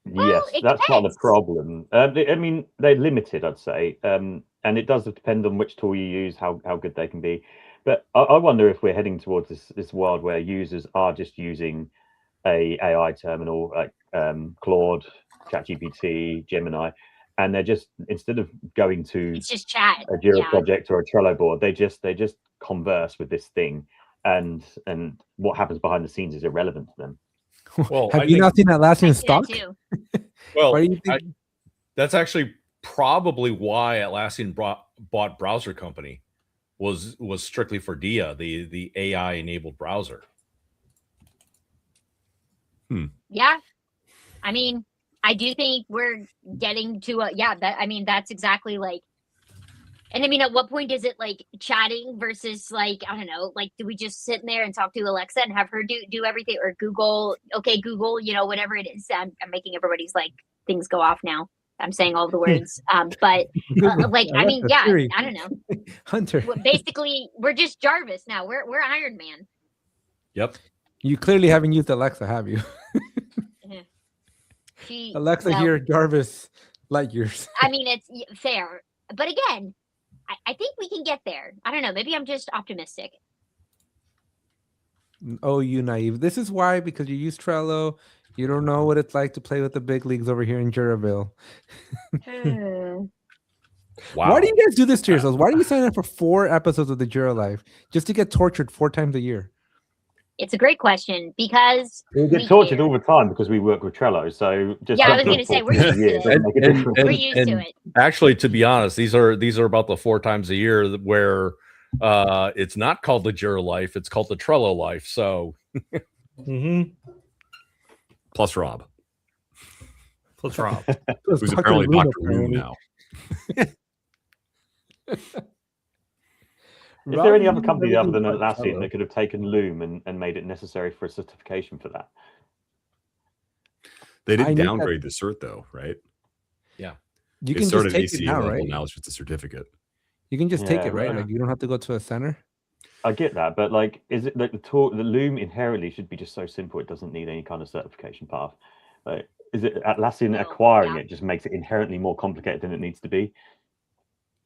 Well, Yes, it that's part of depends. the problem. I mean, they're limited, I'd say, and it does depend on which tool you use, how good they can be. But I wonder if we're heading towards this world where users are just using a AI terminal like Claude, ChatGPT, Gemini, and they're just, instead of going to It's just chat. a Jira Yeah. project or a Trello board, they just converse with this thing, and what happens behind the scenes is irrelevant to them. Well, Have I you think- not seen that last I in see that stock? too. Well, Why do you think? that's actually probably why Atlassian bought Browser Company was strictly for Dia, the AI enabled browser. Yeah. I mean, I do think we're getting to that's exactly like, and I mean, at what point is it like chatting versus like, I don't know, like, do we just sit in there and talk to Alexa and have her do everything, or Google, okay, Google, whatever it is. I'm making everybody's like things go off now. I'm saying all the words. But like, I mean, yeah, Siri. I don't know. Hunter. Basically, we're just Jarvis now. We're Iron Man. Yep. You clearly haven't used Alexa, have you? Alexa here, Jarvis, light years. I mean, it's fair. But again, I think we can get there. I don't know. Maybe I'm just optimistic. Oh, you naive. This is why, because you use Trello. You don't know what it's like to play with the big leagues over here in Juraville. Wow. Why do you guys do this to yourselves? Why do you sign up for 4 episodes of the Jira Life just to get tortured 4 times a year? It's a great question, because we get tortured all the time because we work with Trello. So just I was going to say we're used to it. We're used to it. Actually, to be honest, these are about the 4 times a year where it's not called the Jira Life; it's called the Trello Life. So, plus Rob, who's apparently Dr. Loom now. Is there any other company other than Atlassian that could have taken Loom and made it necessary for a certification for that? They didn't downgrade the cert though, right? Yeah. You can just take it now, level, right? Now it's just a certificate. You can just take it, right? Like you don't have to go to a center. I get that, but like, is it like the Loom inherently should be just so simple it doesn't need any kind of certification path? Like, is it Atlassian acquiring it just makes it inherently more complicated than it needs to be?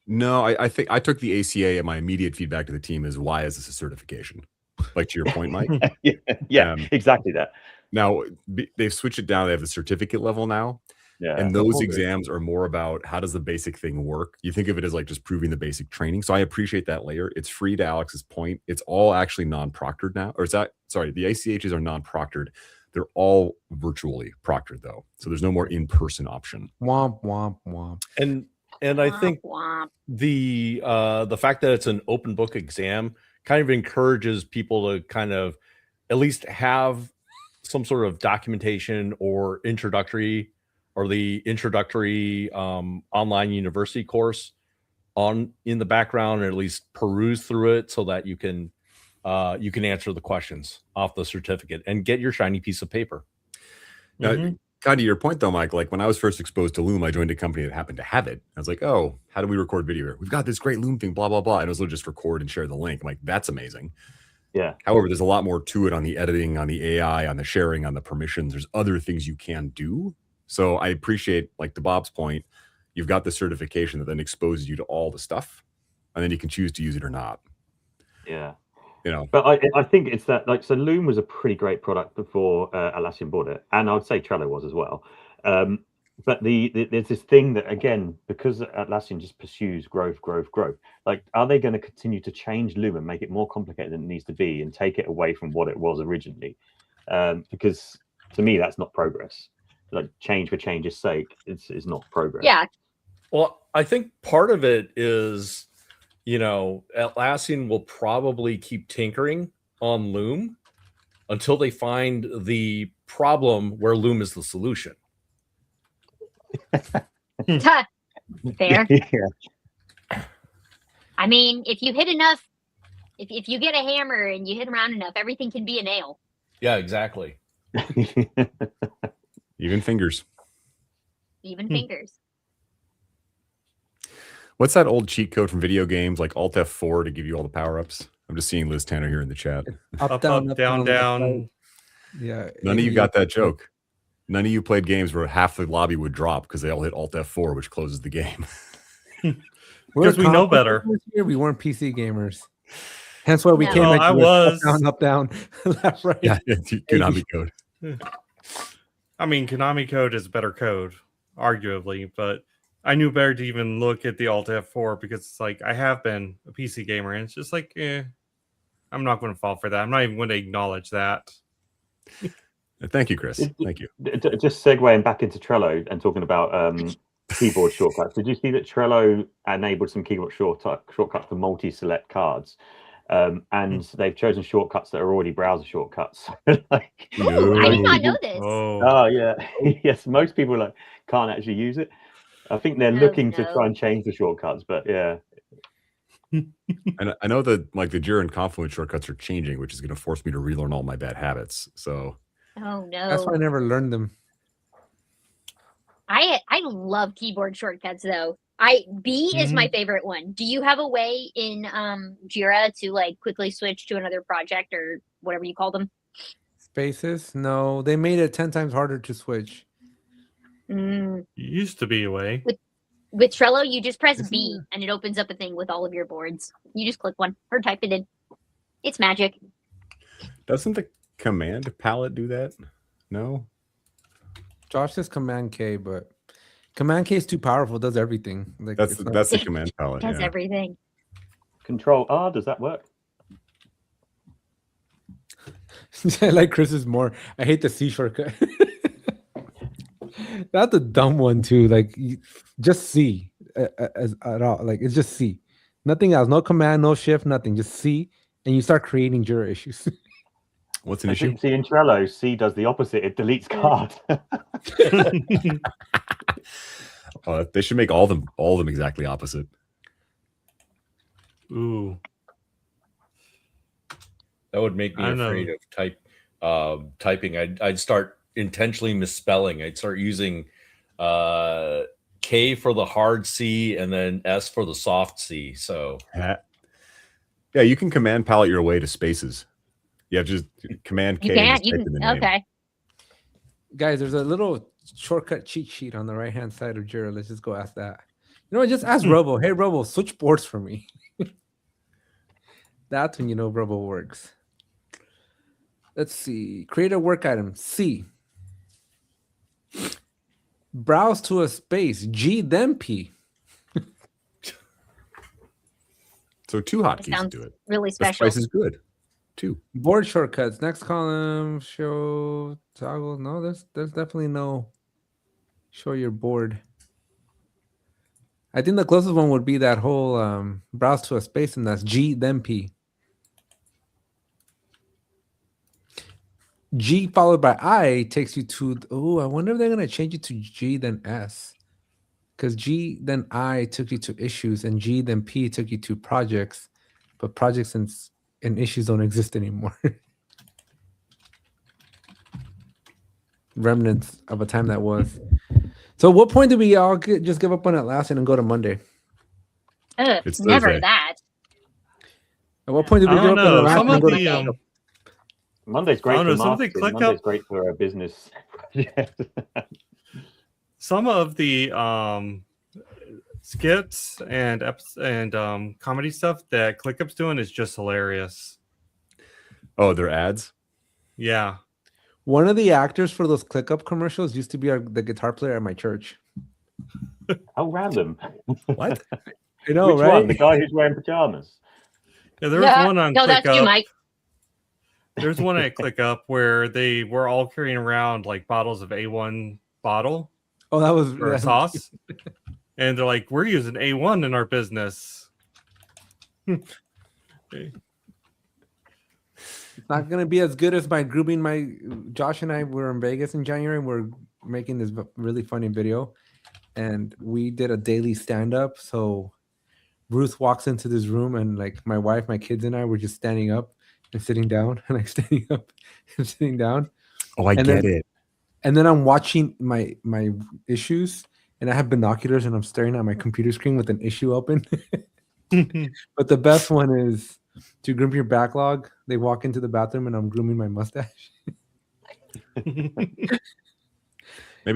No, I think I took the ACA, and my immediate feedback to the team is, why is this a certification? Like, to your point, Mike. Exactly that. Now they've switched it down. They have the certificate level now. Yeah. And those exams are more about how does the basic thing work. You think of it as like just proving the basic training. So I appreciate that layer. It's free, to Alex's point. It's all actually non-proctored now. Or the ACHs are non-proctored. They're all virtually proctored though. So there's no more in-person option. Womp, womp, womp. And I think the fact that it's an open book exam kind of encourages people to kind of at least have some sort of documentation or the introductory online university course in the background, or at least peruse through it so that you can answer the questions off the certificate and get your shiny piece of paper. Now, kind of your point though, Mike, like when I was first exposed to Loom, I joined a company that happened to have it. I was like, oh, how do we record video here? We've got this great Loom thing, blah, blah, blah. And it was just record and share the link. I'm like, that's amazing. Yeah. However, there's a lot more to it on the editing, on the AI, on the sharing, on the permissions. There's other things you can do. So I appreciate, like to Bob's point, you've got the certification that then exposes you to all the stuff, and then you can choose to use it or not. Yeah. But I think it's that, like, so Loom was a pretty great product before Atlassian bought it, and I would say Trello was as well. But there's this thing that, again, because Atlassian just pursues growth. Like, are they going to continue to change Loom and make it more complicated than it needs to be, and take it away from what it was originally? Because to me, that's not progress. Like, change for change's sake is not progress. Yeah. Well, I think part of it is, Atlassian will probably keep tinkering on Loom until they find the problem where Loom is the solution. Fair. I mean, if you hit enough, if you get a hammer and you hit around enough, everything can be a nail. Yeah, exactly. Even fingers. Even fingers. What's that old cheat code from video games, like Alt F4 to give you all the power-ups? I'm just seeing Liz Tanner here in the chat. Up, down. Yeah. None of you got that joke. None of you played games where half the lobby would drop because they all hit Alt F4, which closes the game. Because we know better. We weren't PC gamers. Hence why we came I was. Up, down, left, right. Yeah, Konami code. I mean, Konami code is better code, arguably, but I knew better to even look at the Alt F4 because it's like, I have been a PC gamer, and it's just like, I'm not going to fall for that. I'm not even going to acknowledge that. Thank you, Chris. Thank you. Just segueing back into Trello and talking about keyboard shortcuts. Did you see that Trello enabled some keyboard shortcuts for multi-select cards? And they've chosen shortcuts that are already browser shortcuts. Like, Ooh, I did not know this. oh yeah, yes. Most people like can't actually use it. I think they're looking to try and change the shortcuts, but yeah. And I know that like the Jira and Confluence shortcuts are changing, which is going to force me to relearn all my bad habits. So Oh no. That's why I never learned them. I love keyboard shortcuts though. B is my favorite one. Do you have a way in Jira to like quickly switch to another project or whatever you call them? Spaces? No, they made it 10 times harder to switch. Used to be a way. With Trello, you just press B and it opens up a thing with all of your boards. You just click one or type it in. It's magic. doesn't the command palette do that? No. Josh says Command K, but Command K is too powerful. It does everything. Like That's the command palette. Does Yeah. everything. Control R, does that work? I like Chris's more. I hate the C shortcut. That's a dumb one too. Like just C as at all. Like it's just C, nothing else. No command, no shift, nothing. Just C, and you start creating Jira issues. What's an issue? See, in Trello, C does the opposite. It deletes cards. They should make all of them exactly opposite. Ooh. That would make me afraid of typing. I'd start intentionally misspelling. I'd start using K for the hard C and then S for the soft C. So yeah, you can command palette your way to spaces. You have just command K. Okay. Guys, there's a little shortcut cheat sheet on the right hand side of Jira. Let's just go ask that. You know what? Just ask Robo. Hey, Robo, switch boards for me. That's when you know Robo works. Let's see. Create a work item. C. Browse to a space. G, then P. So two hotkeys to do it. Really The special. spice is good. Two. Board shortcuts. Next column. Show toggle. No, there's definitely no show your board. I think the closest one would be that whole browse to a space, and that's G, then P. G followed by I takes you to, oh, I wonder if they're going to change it to G, then S. Because G, then I took you to issues, and G, then P took you to projects. But projects and issues don't exist anymore. Remnants of a time that was. So what point did we all just give up on Atlassian and go to Monday? It's Never Thursday. that. At what point did we I give don't up on know. Atlassian Some and of go to the Monday's great I don't for know, something marketing. Monday's great for a business project. some of the skits and comedy stuff that ClickUp's doing is just hilarious. Oh, they're ads? Yeah. One of the actors for those ClickUp commercials used to be the guitar player at my church. How random. What? You know, Which right? one? The guy who's wearing pajamas? Yeah, there was one on no, that's you, ClickUp. Mike. There's one at ClickUp where they were all carrying around like bottles of A1 bottle Oh, that was or sauce. And they're like, we're using A1 in our business. It's not gonna be as good as my grooming. Josh and I were in Vegas in January. We're making this really funny video, and we did a daily stand-up. So Ruth walks into this room, and like my wife, my kids, and I were just standing up and sitting down, and like standing up and sitting down. Oh, I And get then- it. And then I'm watching my issues, and I have binoculars, and I'm staring at my computer screen with an issue open. But the best one is to groom your backlog. They walk into the bathroom, and I'm grooming my mustache. Maybe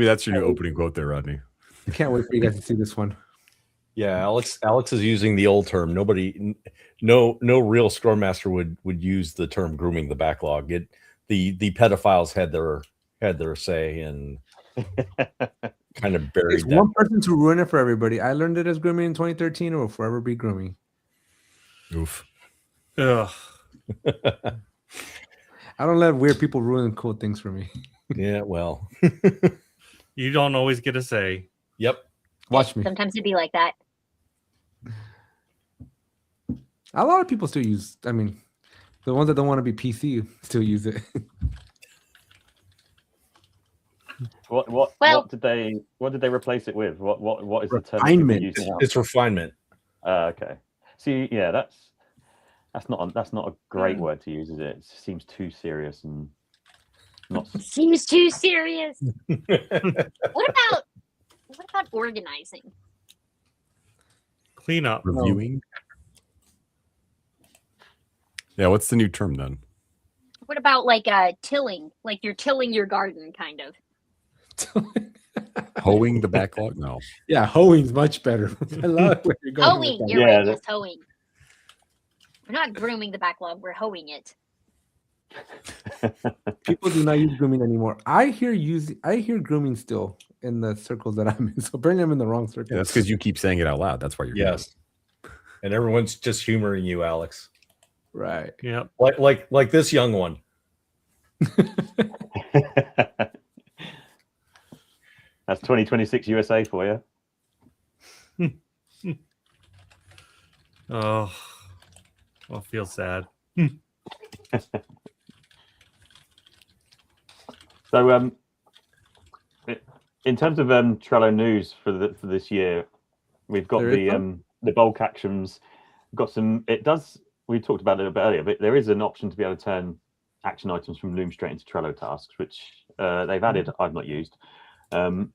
that's your new opening quote there, Rodney. I can't wait for you guys to see this one. yeah, Alex is using the old term. No real Scrum Master would use the term grooming the backlog. The pedophiles had their say and kind of buried It's that. one person to ruin it for everybody. I learned it as grooming in 2013. It will forever be grooming. Oof. Ugh. I don't let weird people ruin cool things for me. Yeah, well, You don't always get a say. yep. Watch me. Sometimes it'd be like that. A lot of people still use. I mean, the ones that don't want to be PC still use it. What did they replace it with? What is the term Refinement. used now? It's refinement. Okay. See, yeah, that's not a great word to use, is it? It seems too serious and not. Seems too serious. What about organizing? Clean up. Reviewing. Yeah, what's the new term then? What about like tilling? Like you're tilling your garden, kind of. Hoeing the backlog? No. Yeah, hoeing's much better. I love where you're going. Hoeing. with that. You're Yeah, right. Yes, hoeing. We're not grooming the backlog. We're hoeing it. People do not use grooming anymore. I hear grooming still in the circles that I'm in. So apparently I'm in the wrong circle. Yeah, that's because you keep saying it out loud. That's why you're Yes. And everyone's just humoring you, Alex. Right. Yep. Like this young one. That's 2026 USA for you. Oh, I feel sad. So, in terms of Trello news for this year, we've got the bulk actions. Got some. It does. We talked about it a little bit earlier, but there is an option to be able to turn action items from Loom straight into Trello tasks, which they've added. I've not used, and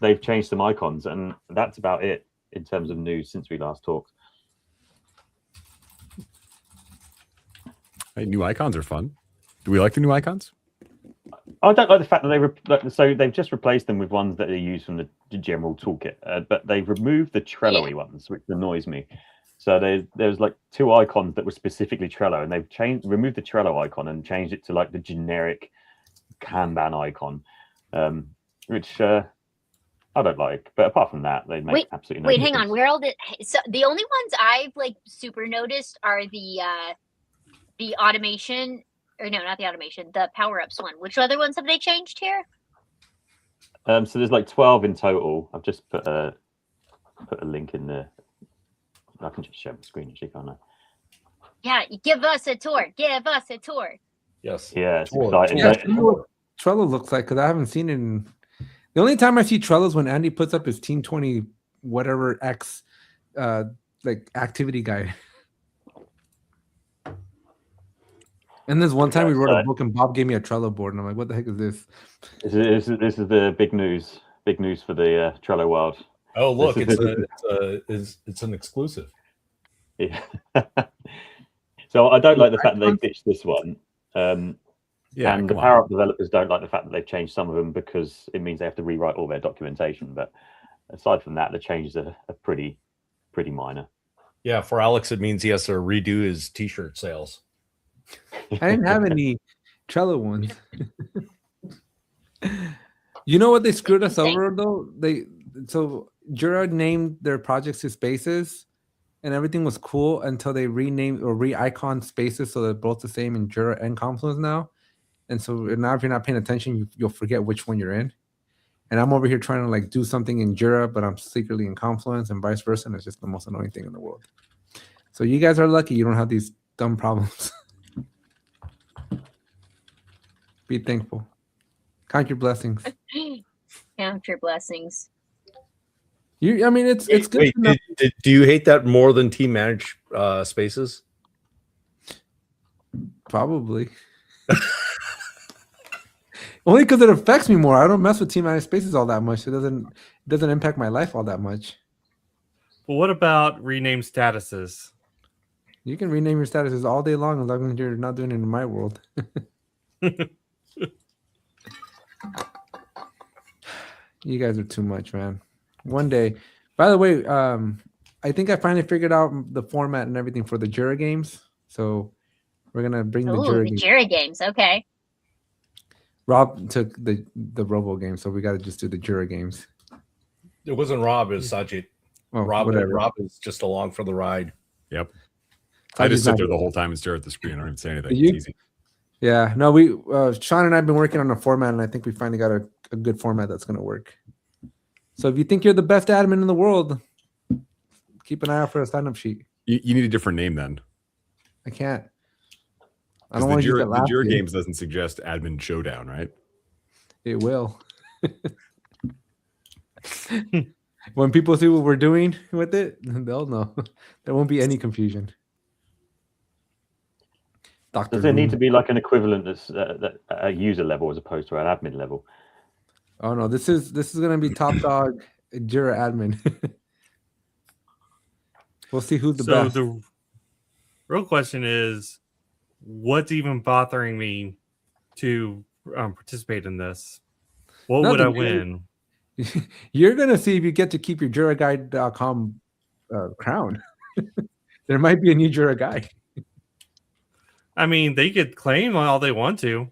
they've changed some icons, and that's about it in terms of news since we last talked. Hey, new icons are fun. Do we like the new icons? I don't like the fact that they've just replaced them with ones that they use from the general toolkit, but they've removed the Trello-y ones, which annoys me. So there's like two icons that were specifically Trello, and they've removed the Trello icon and changed it to like the generic Kanban icon, which I don't like. But apart from that, they make absolutely no difference. Hang on. Where all so the only ones I've like super noticed are the automation, or no, not the automation, the power-ups one. Which other ones have they changed here? So there's like 12 in total. I've just put a link in there. I can just share my screen actually, can't I? Yeah, give us a tour. Give us a tour. Yes. Yeah, it's exciting. Yeah, I know what Trello looks like because I haven't seen it. The only time I see Trello is when Andy puts up his Team 20 whatever X like activity guide. And this one time we wrote a book and Bob gave me a Trello board and I'm like, what the heck is this? This is the big news. Big news for the Trello world. Oh, look, it's an exclusive. Yeah. So I don't like the fact that they ditched this one. And the Power Up developers don't like the fact that they've changed some of them because it means they have to rewrite all their documentation. But aside from that, the changes are pretty minor. Yeah, for Alex, it means he has to redo his T-shirt sales. I didn't have any Trello ones. You know what they screwed us over though? So Jira named their projects to Spaces, and everything was cool until they renamed or re-iconed Spaces so they're both the same in Jira and Confluence now. And so now if you're not paying attention, you'll forget which one you're in. And I'm over here trying to like do something in Jira, but I'm secretly in Confluence and vice versa. And it's just the most annoying thing in the world. So you guys are lucky you don't have these dumb problems. Be thankful. Count your blessings. Count your blessings. I mean, it's good. Wait, do you hate that more than team managed spaces? Probably. Only because it affects me more. I don't mess with team managed spaces all that much. It doesn't impact my life all that much. Well, what about rename statuses? You can rename your statuses all day long as long as you're not doing it in my world. You guys are too much, man. One day. By the way, I think I finally figured out the format and everything for the Jira games. So we're gonna bring the Jira games. Okay. Rob took the Robo game, so we got to just do the Jira games. It wasn't Rob, it was Sajid. Oh, Rob is just along for the ride. Yep. I just sit there the whole time and stare at the screen. I don't even say anything. It's easy. Yeah. No, Sean and I have been working on a format, and I think we finally got a good format that's going to work. So if you think you're the best admin in the world, keep an eye out for a sign-up sheet. You need a different name then. I can't. I 'Cause don't want to use that the last Jira name. Games doesn't suggest admin showdown, right? It will. When people see what we're doing with it, they'll know. There won't be any confusion. Dr. Does there need Loom. to be like an equivalent that's at a user level as opposed to an admin level? Oh no, this is gonna be top dog Jira admin. We'll see who's the So best. the real question is, what's even bothering me to participate in this? What would I Nothing, win? You're gonna see if you get to keep your JiraGuide.com crown. There might be a new Jira guide. I mean, they could claim all they want to.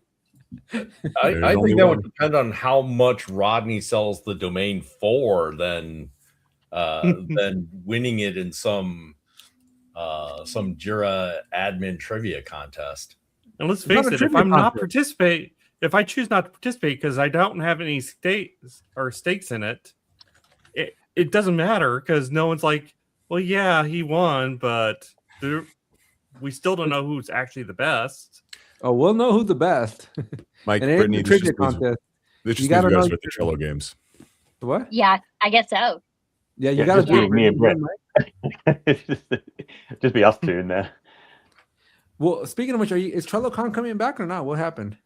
I There's think only that one. would depend on how much Rodney sells the domain for than winning it in some Jira admin trivia contest. And let's It's not face a it, if trivia I'm not contest. if I choose not to participate because I don't have any stakes in it, it doesn't matter because no one's like, well, yeah, he won, but we still don't know who's actually the best. Oh, we'll know who's the best. Mike, And it ain't Brittany, the this trivia just means contest. this You just means gotta we gotta know start the Trello games. What? Yeah, I guess so. Yeah, you Yeah, gotta just do me it. and Brett. Just be us two in there. Well, speaking of which, is TrelloCon coming back or not? What happened?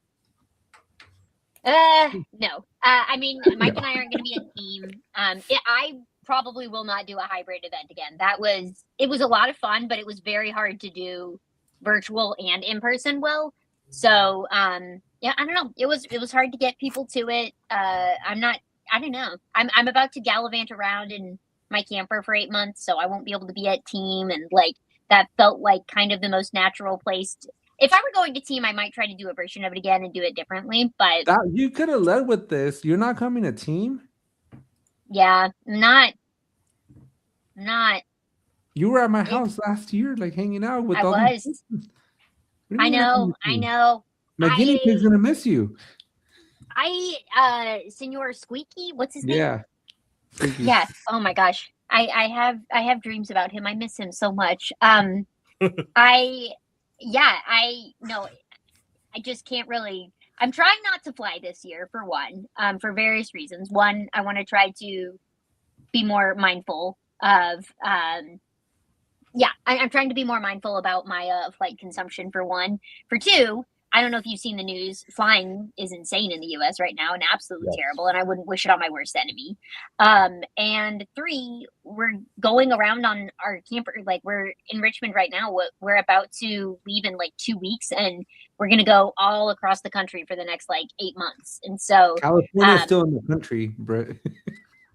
No. I mean, Mike and I aren't going to be a team. I probably will not do a hybrid event again. It was a lot of fun, but it was very hard to do virtual and in person well. So, yeah, I don't know. It was hard to get people to it. I don't know. I'm about to gallivant around in my camper for 8 months, so I won't be able to be at team, and like that felt like kind of the most natural place. If I were going to team, I might try to do a version of it again and do it differently. But You could have led with this. You're not coming to team. yeah, not. You were at my house last year, like hanging out with I all was. these. What do you I mean you're not coming know. to I team? know. My guinea pig's gonna miss you. Senor Squeaky, what's his name? Yeah. Thank you. Yeah. Oh my gosh. I have dreams about him. I miss him so much. I just can't really. I'm trying not to fly this year for one, for various reasons. One, I want to try to be more mindful of I'm trying to be more mindful about my flight consumption for one. For two, I don't know if you've seen the news. Flying is insane in the U.S. right now and absolutely terrible, and I wouldn't wish it on my worst enemy. And three, we're going around on our camper. Like, we're in Richmond right now. We're about to leave in like 2 weeks, and we're going to go all across the country for the next like 8 months. And so California's still in the country, Britt.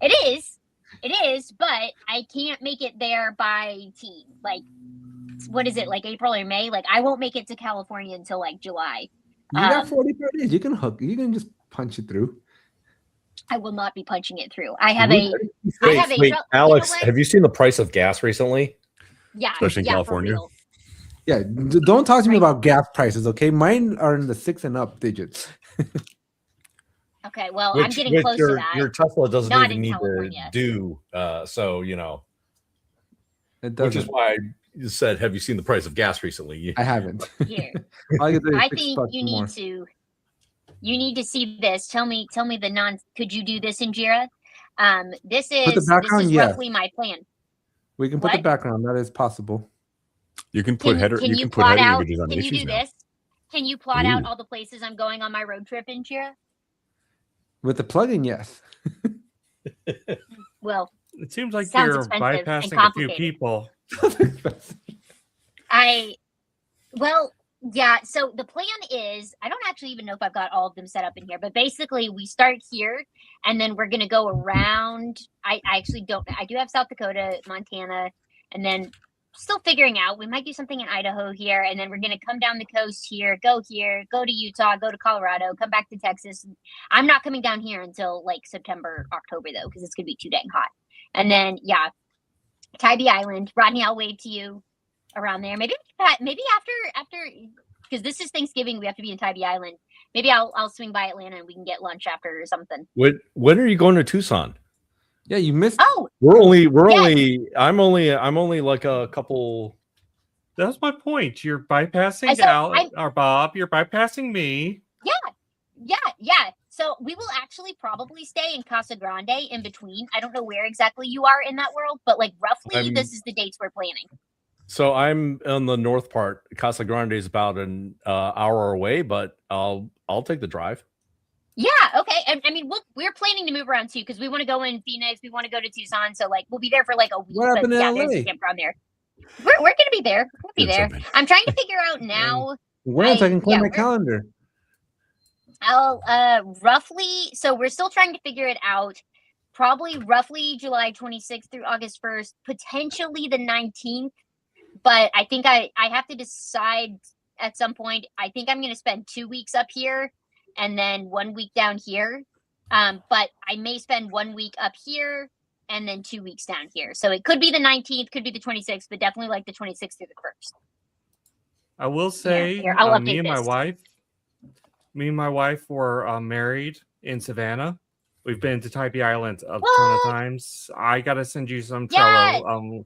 It is, but I can't make it there by team. Like, what is it, like April or May? Like, I won't make it to California until like July. You got 45 days. You can just punch it through. I will not be punching it through. I have Wait, Alex, have you seen the price of gas recently? Yeah, especially in California. Yeah, don't talk to me about gas prices, okay? Mine are in the 6 and up digits. Okay, well, I'm getting close to that. Your Tesla doesn't Not even in need California. to do so, you know. It Which is doesn't. why I said, have you seen the price of gas recently? I haven't. Here, All I can do is I $6 think you more. need to see this. Tell me could you do this in Jira? This Put the is background, yes. roughly my plan. We can put the What? background. That is possible. You can put header. Can You you can put plot header out? images on Can you issues do now. this? Can you plot out Ooh. all the places I'm going on my road trip in Jira? With the plugin, yes. Well, It seems like Sounds you're expensive and bypassing a few complicated. people. Yeah, so the plan is, I don't actually even know if I've got all of them set up in here, but basically we start here and then we're going to go around. I actually don't, I do have South Dakota, Montana, and then still figuring out, we might do something in Idaho here, and then we're going to come down the coast here, go to Utah, go to Colorado, come back to Texas. I'm not coming down here until like September, October though, because it's going to be too dang hot. And then, yeah, Tybee Island. Rodney, I'll wave to you around there. Maybe after, because this is Thanksgiving, we have to be in Tybee Island. Maybe I'll swing by Atlanta and we can get lunch after or something. When are you going to Tucson? Yeah, you missed. Oh, I'm only like a couple. That's my point. You're bypassing Bob. You're bypassing me. Yeah. So we will actually probably stay in Casa Grande in between. I don't know where exactly you are in that world, but like roughly this is the dates we're planning. So I'm on the north part. Casa Grande is about an hour away, but I'll take the drive. Yeah, okay. And I mean, we're planning to move around too because we want to go in Phoenix. We want to go to Tucson. So like we'll be there for like a week. What happened in LA? There's a campground there. We're gonna be there. We'll be there. I'm trying to figure out now. When so I can clear my calendar. I'll roughly. So we're still trying to figure it out. Probably roughly July 26th through August 1st, potentially the 19th. But I think I have to decide at some point. I think I'm going to spend 2 weeks up here and then 1 week down here. But I may spend 1 week up here and then 2 weeks down here. So it could be the 19th, could be the 26th, but definitely like the 26th through the 1st. I will say, me and my wife were married in Savannah. We've been to Tybee Island a ton of times. I gotta send you some Trello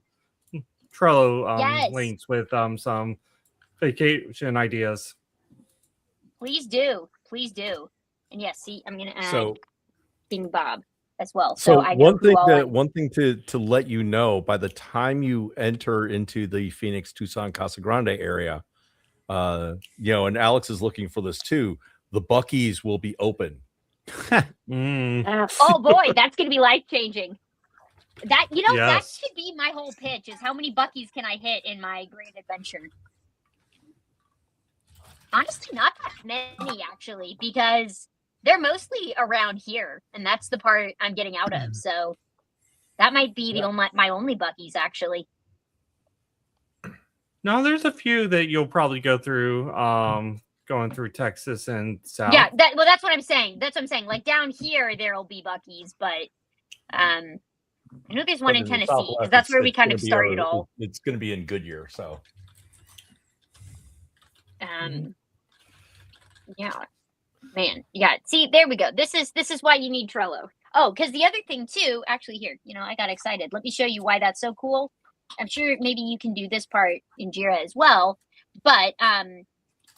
links with some vacation ideas. Please do. And yes, see, I'm gonna add King Bob as well. So I know one thing to let you know, by the time you enter into the Phoenix, Tucson, Casa Grande area, and Alex is looking for this too, the Buc-ee's will be open. Oh boy, that's gonna be life-changing. That that should be my whole pitch, is how many Buc-ee's can I hit in my great adventure? Honestly, not that many actually, because they're mostly around here, and that's the part I'm getting out of. So that might be my only Buc-ee's actually. No, there's a few that you'll probably go through, going through Texas and South. Yeah, that's what I'm saying. Like down here, there'll be Buc-ee's, but I know there's one in Tennessee because that's where we kind of started all. It's going to be in Goodyear, so. Yeah, man. Yeah. See, there we go. This is why you need Trello. Oh, because the other thing too, actually here, I got excited. Let me show you why that's so cool. I'm sure maybe you can do this part in Jira as well. But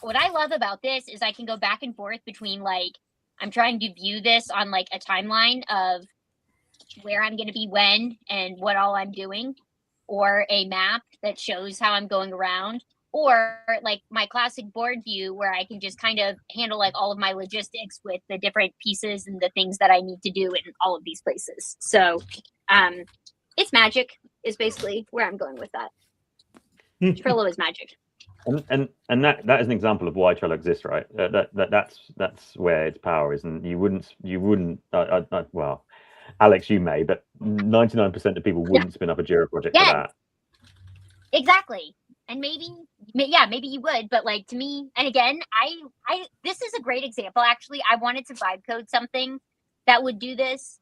what I love about this is I can go back and forth between like, I'm trying to view this on like a timeline of where I'm going to be when and what all I'm doing, or a map that shows how I'm going around, or like my classic board view where I can just kind of handle like all of my logistics with the different pieces and the things that I need to do in all of these places. So it's magic is basically where I'm going with that. Trello is magic. And that is an example of why Trello exists, right? That's where its power is, and you wouldn't. Well, Alex, you may, but 99% of people wouldn't spin up a Jira project for that. Exactly. And maybe you would, but like to me, and again, I this is a great example. Actually, I wanted to vibe code something that would do this,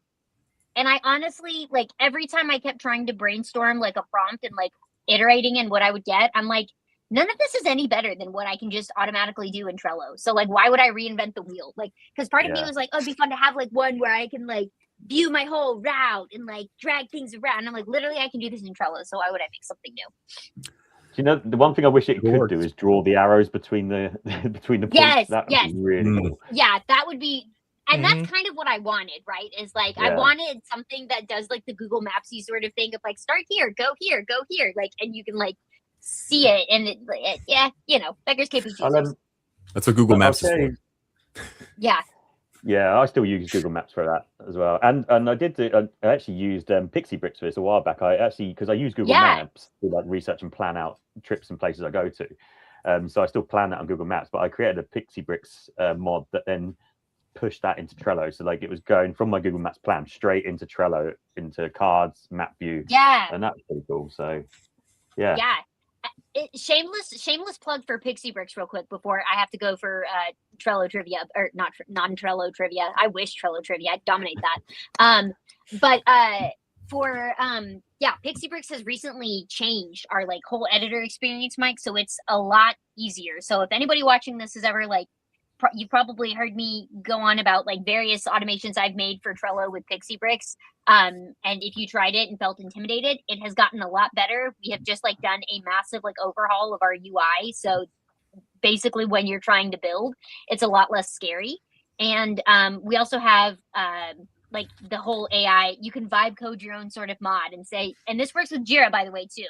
and I honestly, like, every time I kept trying to brainstorm like a prompt and like iterating and what I would get, I'm like, none of this is any better than what I can just automatically do in Trello. So like, why would I reinvent the wheel? Like, because part of me was like, oh, it'd be fun to have like one where I can like view my whole route and like drag things around. I'm like, literally, I can do this in Trello. So why would I make something new? The one thing I wish it could do is draw the arrows between the points. Yes, that would be really cool. Yeah, that would be, and that's kind of what I wanted, right? Is like I wanted something that does like the Google Maps-y sort of thing of like start here, go here, like, and you can like see it, and beggars can't be choosers. That's what Google Maps is for. Yeah, I still use Google Maps for that as well. And I actually used Pixie Bricks for this a while back. Because I use Google Maps to like research and plan out trips and places I go to. So I still plan that on Google Maps, but I created a Pixie Bricks mod that then pushed that into Trello. So like it was going from my Google Maps plan straight into Trello, into cards, map view. Yeah. And that was pretty cool. So yeah. Shameless plug for Pixie Bricks real quick before I have to go for Trello trivia, or not non-Trello trivia. I wish Trello trivia, I'd dominate that. But Pixie Bricks has recently changed our like whole editor experience, Mike. So it's a lot easier. So if anybody watching this has ever like you probably heard me go on about like various automations I've made for Trello with Pixie Bricks. And if you tried it and felt intimidated, it has gotten a lot better. We have just like done a massive like overhaul of our UI. So basically when you're trying to build, it's a lot less scary. And we also have like the whole AI, you can vibe code your own sort of mod and say, and this works with Jira, by the way, too.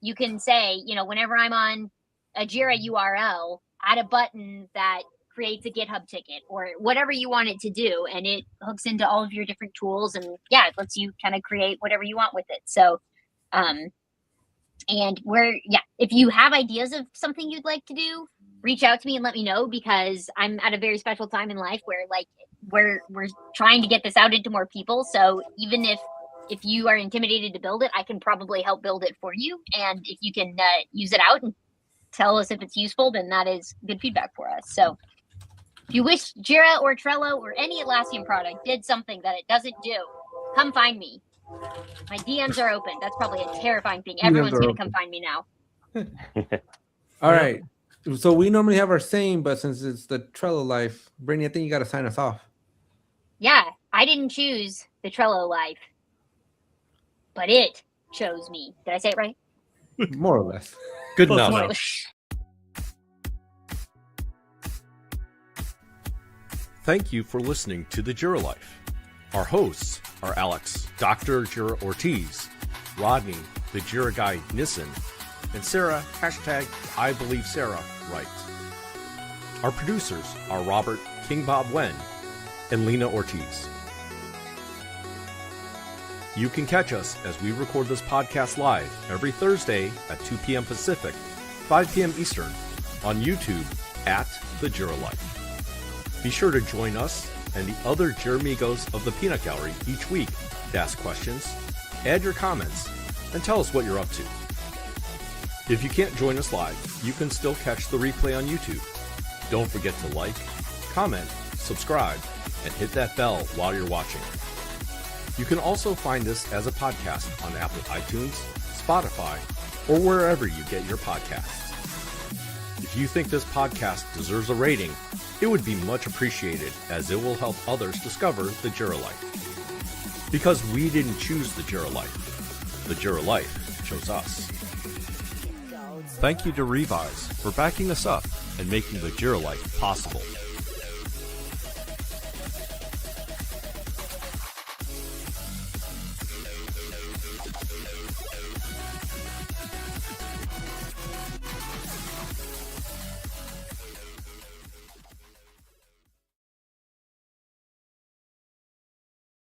You can say, you know, whenever I'm on a Jira URL, add a button that creates a GitHub ticket or whatever you want it to do. And it hooks into all of your different tools. And yeah, it lets you kind of create whatever you want with it. So, and if you have ideas of something you'd like to do, reach out to me and let me know, because I'm at a very special time in life where like we're trying to get this out into more people. So even if you are intimidated to build it, I can probably help build it for you. And if you can use it out and tell us if it's useful, then that is good feedback for us. So if you wish Jira or Trello or any Atlassian product did something that it doesn't do, come find me. My DMs are open. That's probably a terrifying thing. Everyone's going to come find me now. All right. So we normally have our saying, but since it's the Trello Life, Brittany, I think you got to sign us off. Yeah, I didn't choose the Trello Life, but it chose me. Did I say it right? More or less. Good Close enough. enough. Thank you for listening to the Jira Life. Our hosts are Alex, Dr. Jira Ortiz, Rodney, the Jira Guy Nissen, and Sarah, hashtag I Believe Sarah, Right. Our producers are Robert King Bob Wen and Lena Ortiz. You can catch us as we record this podcast live every Thursday at 2 p.m. Pacific, 5 p.m. Eastern on YouTube at The Jira Life. Be sure to join us and the other Jiramigos of the Peanut Gallery each week to ask questions, add your comments, and tell us what you're up to. If you can't join us live, you can still catch the replay on YouTube. Don't forget to like, comment, subscribe, and hit that bell while you're watching. You can also find us as a podcast on Apple iTunes, Spotify, or wherever you get your podcasts. If you think this podcast deserves a rating, it would be much appreciated, as it will help others discover the Jira Life. Because we didn't choose the Jira Life. The Jira Life chose us. Thank you to Revise for backing us up and making the Jira Life possible.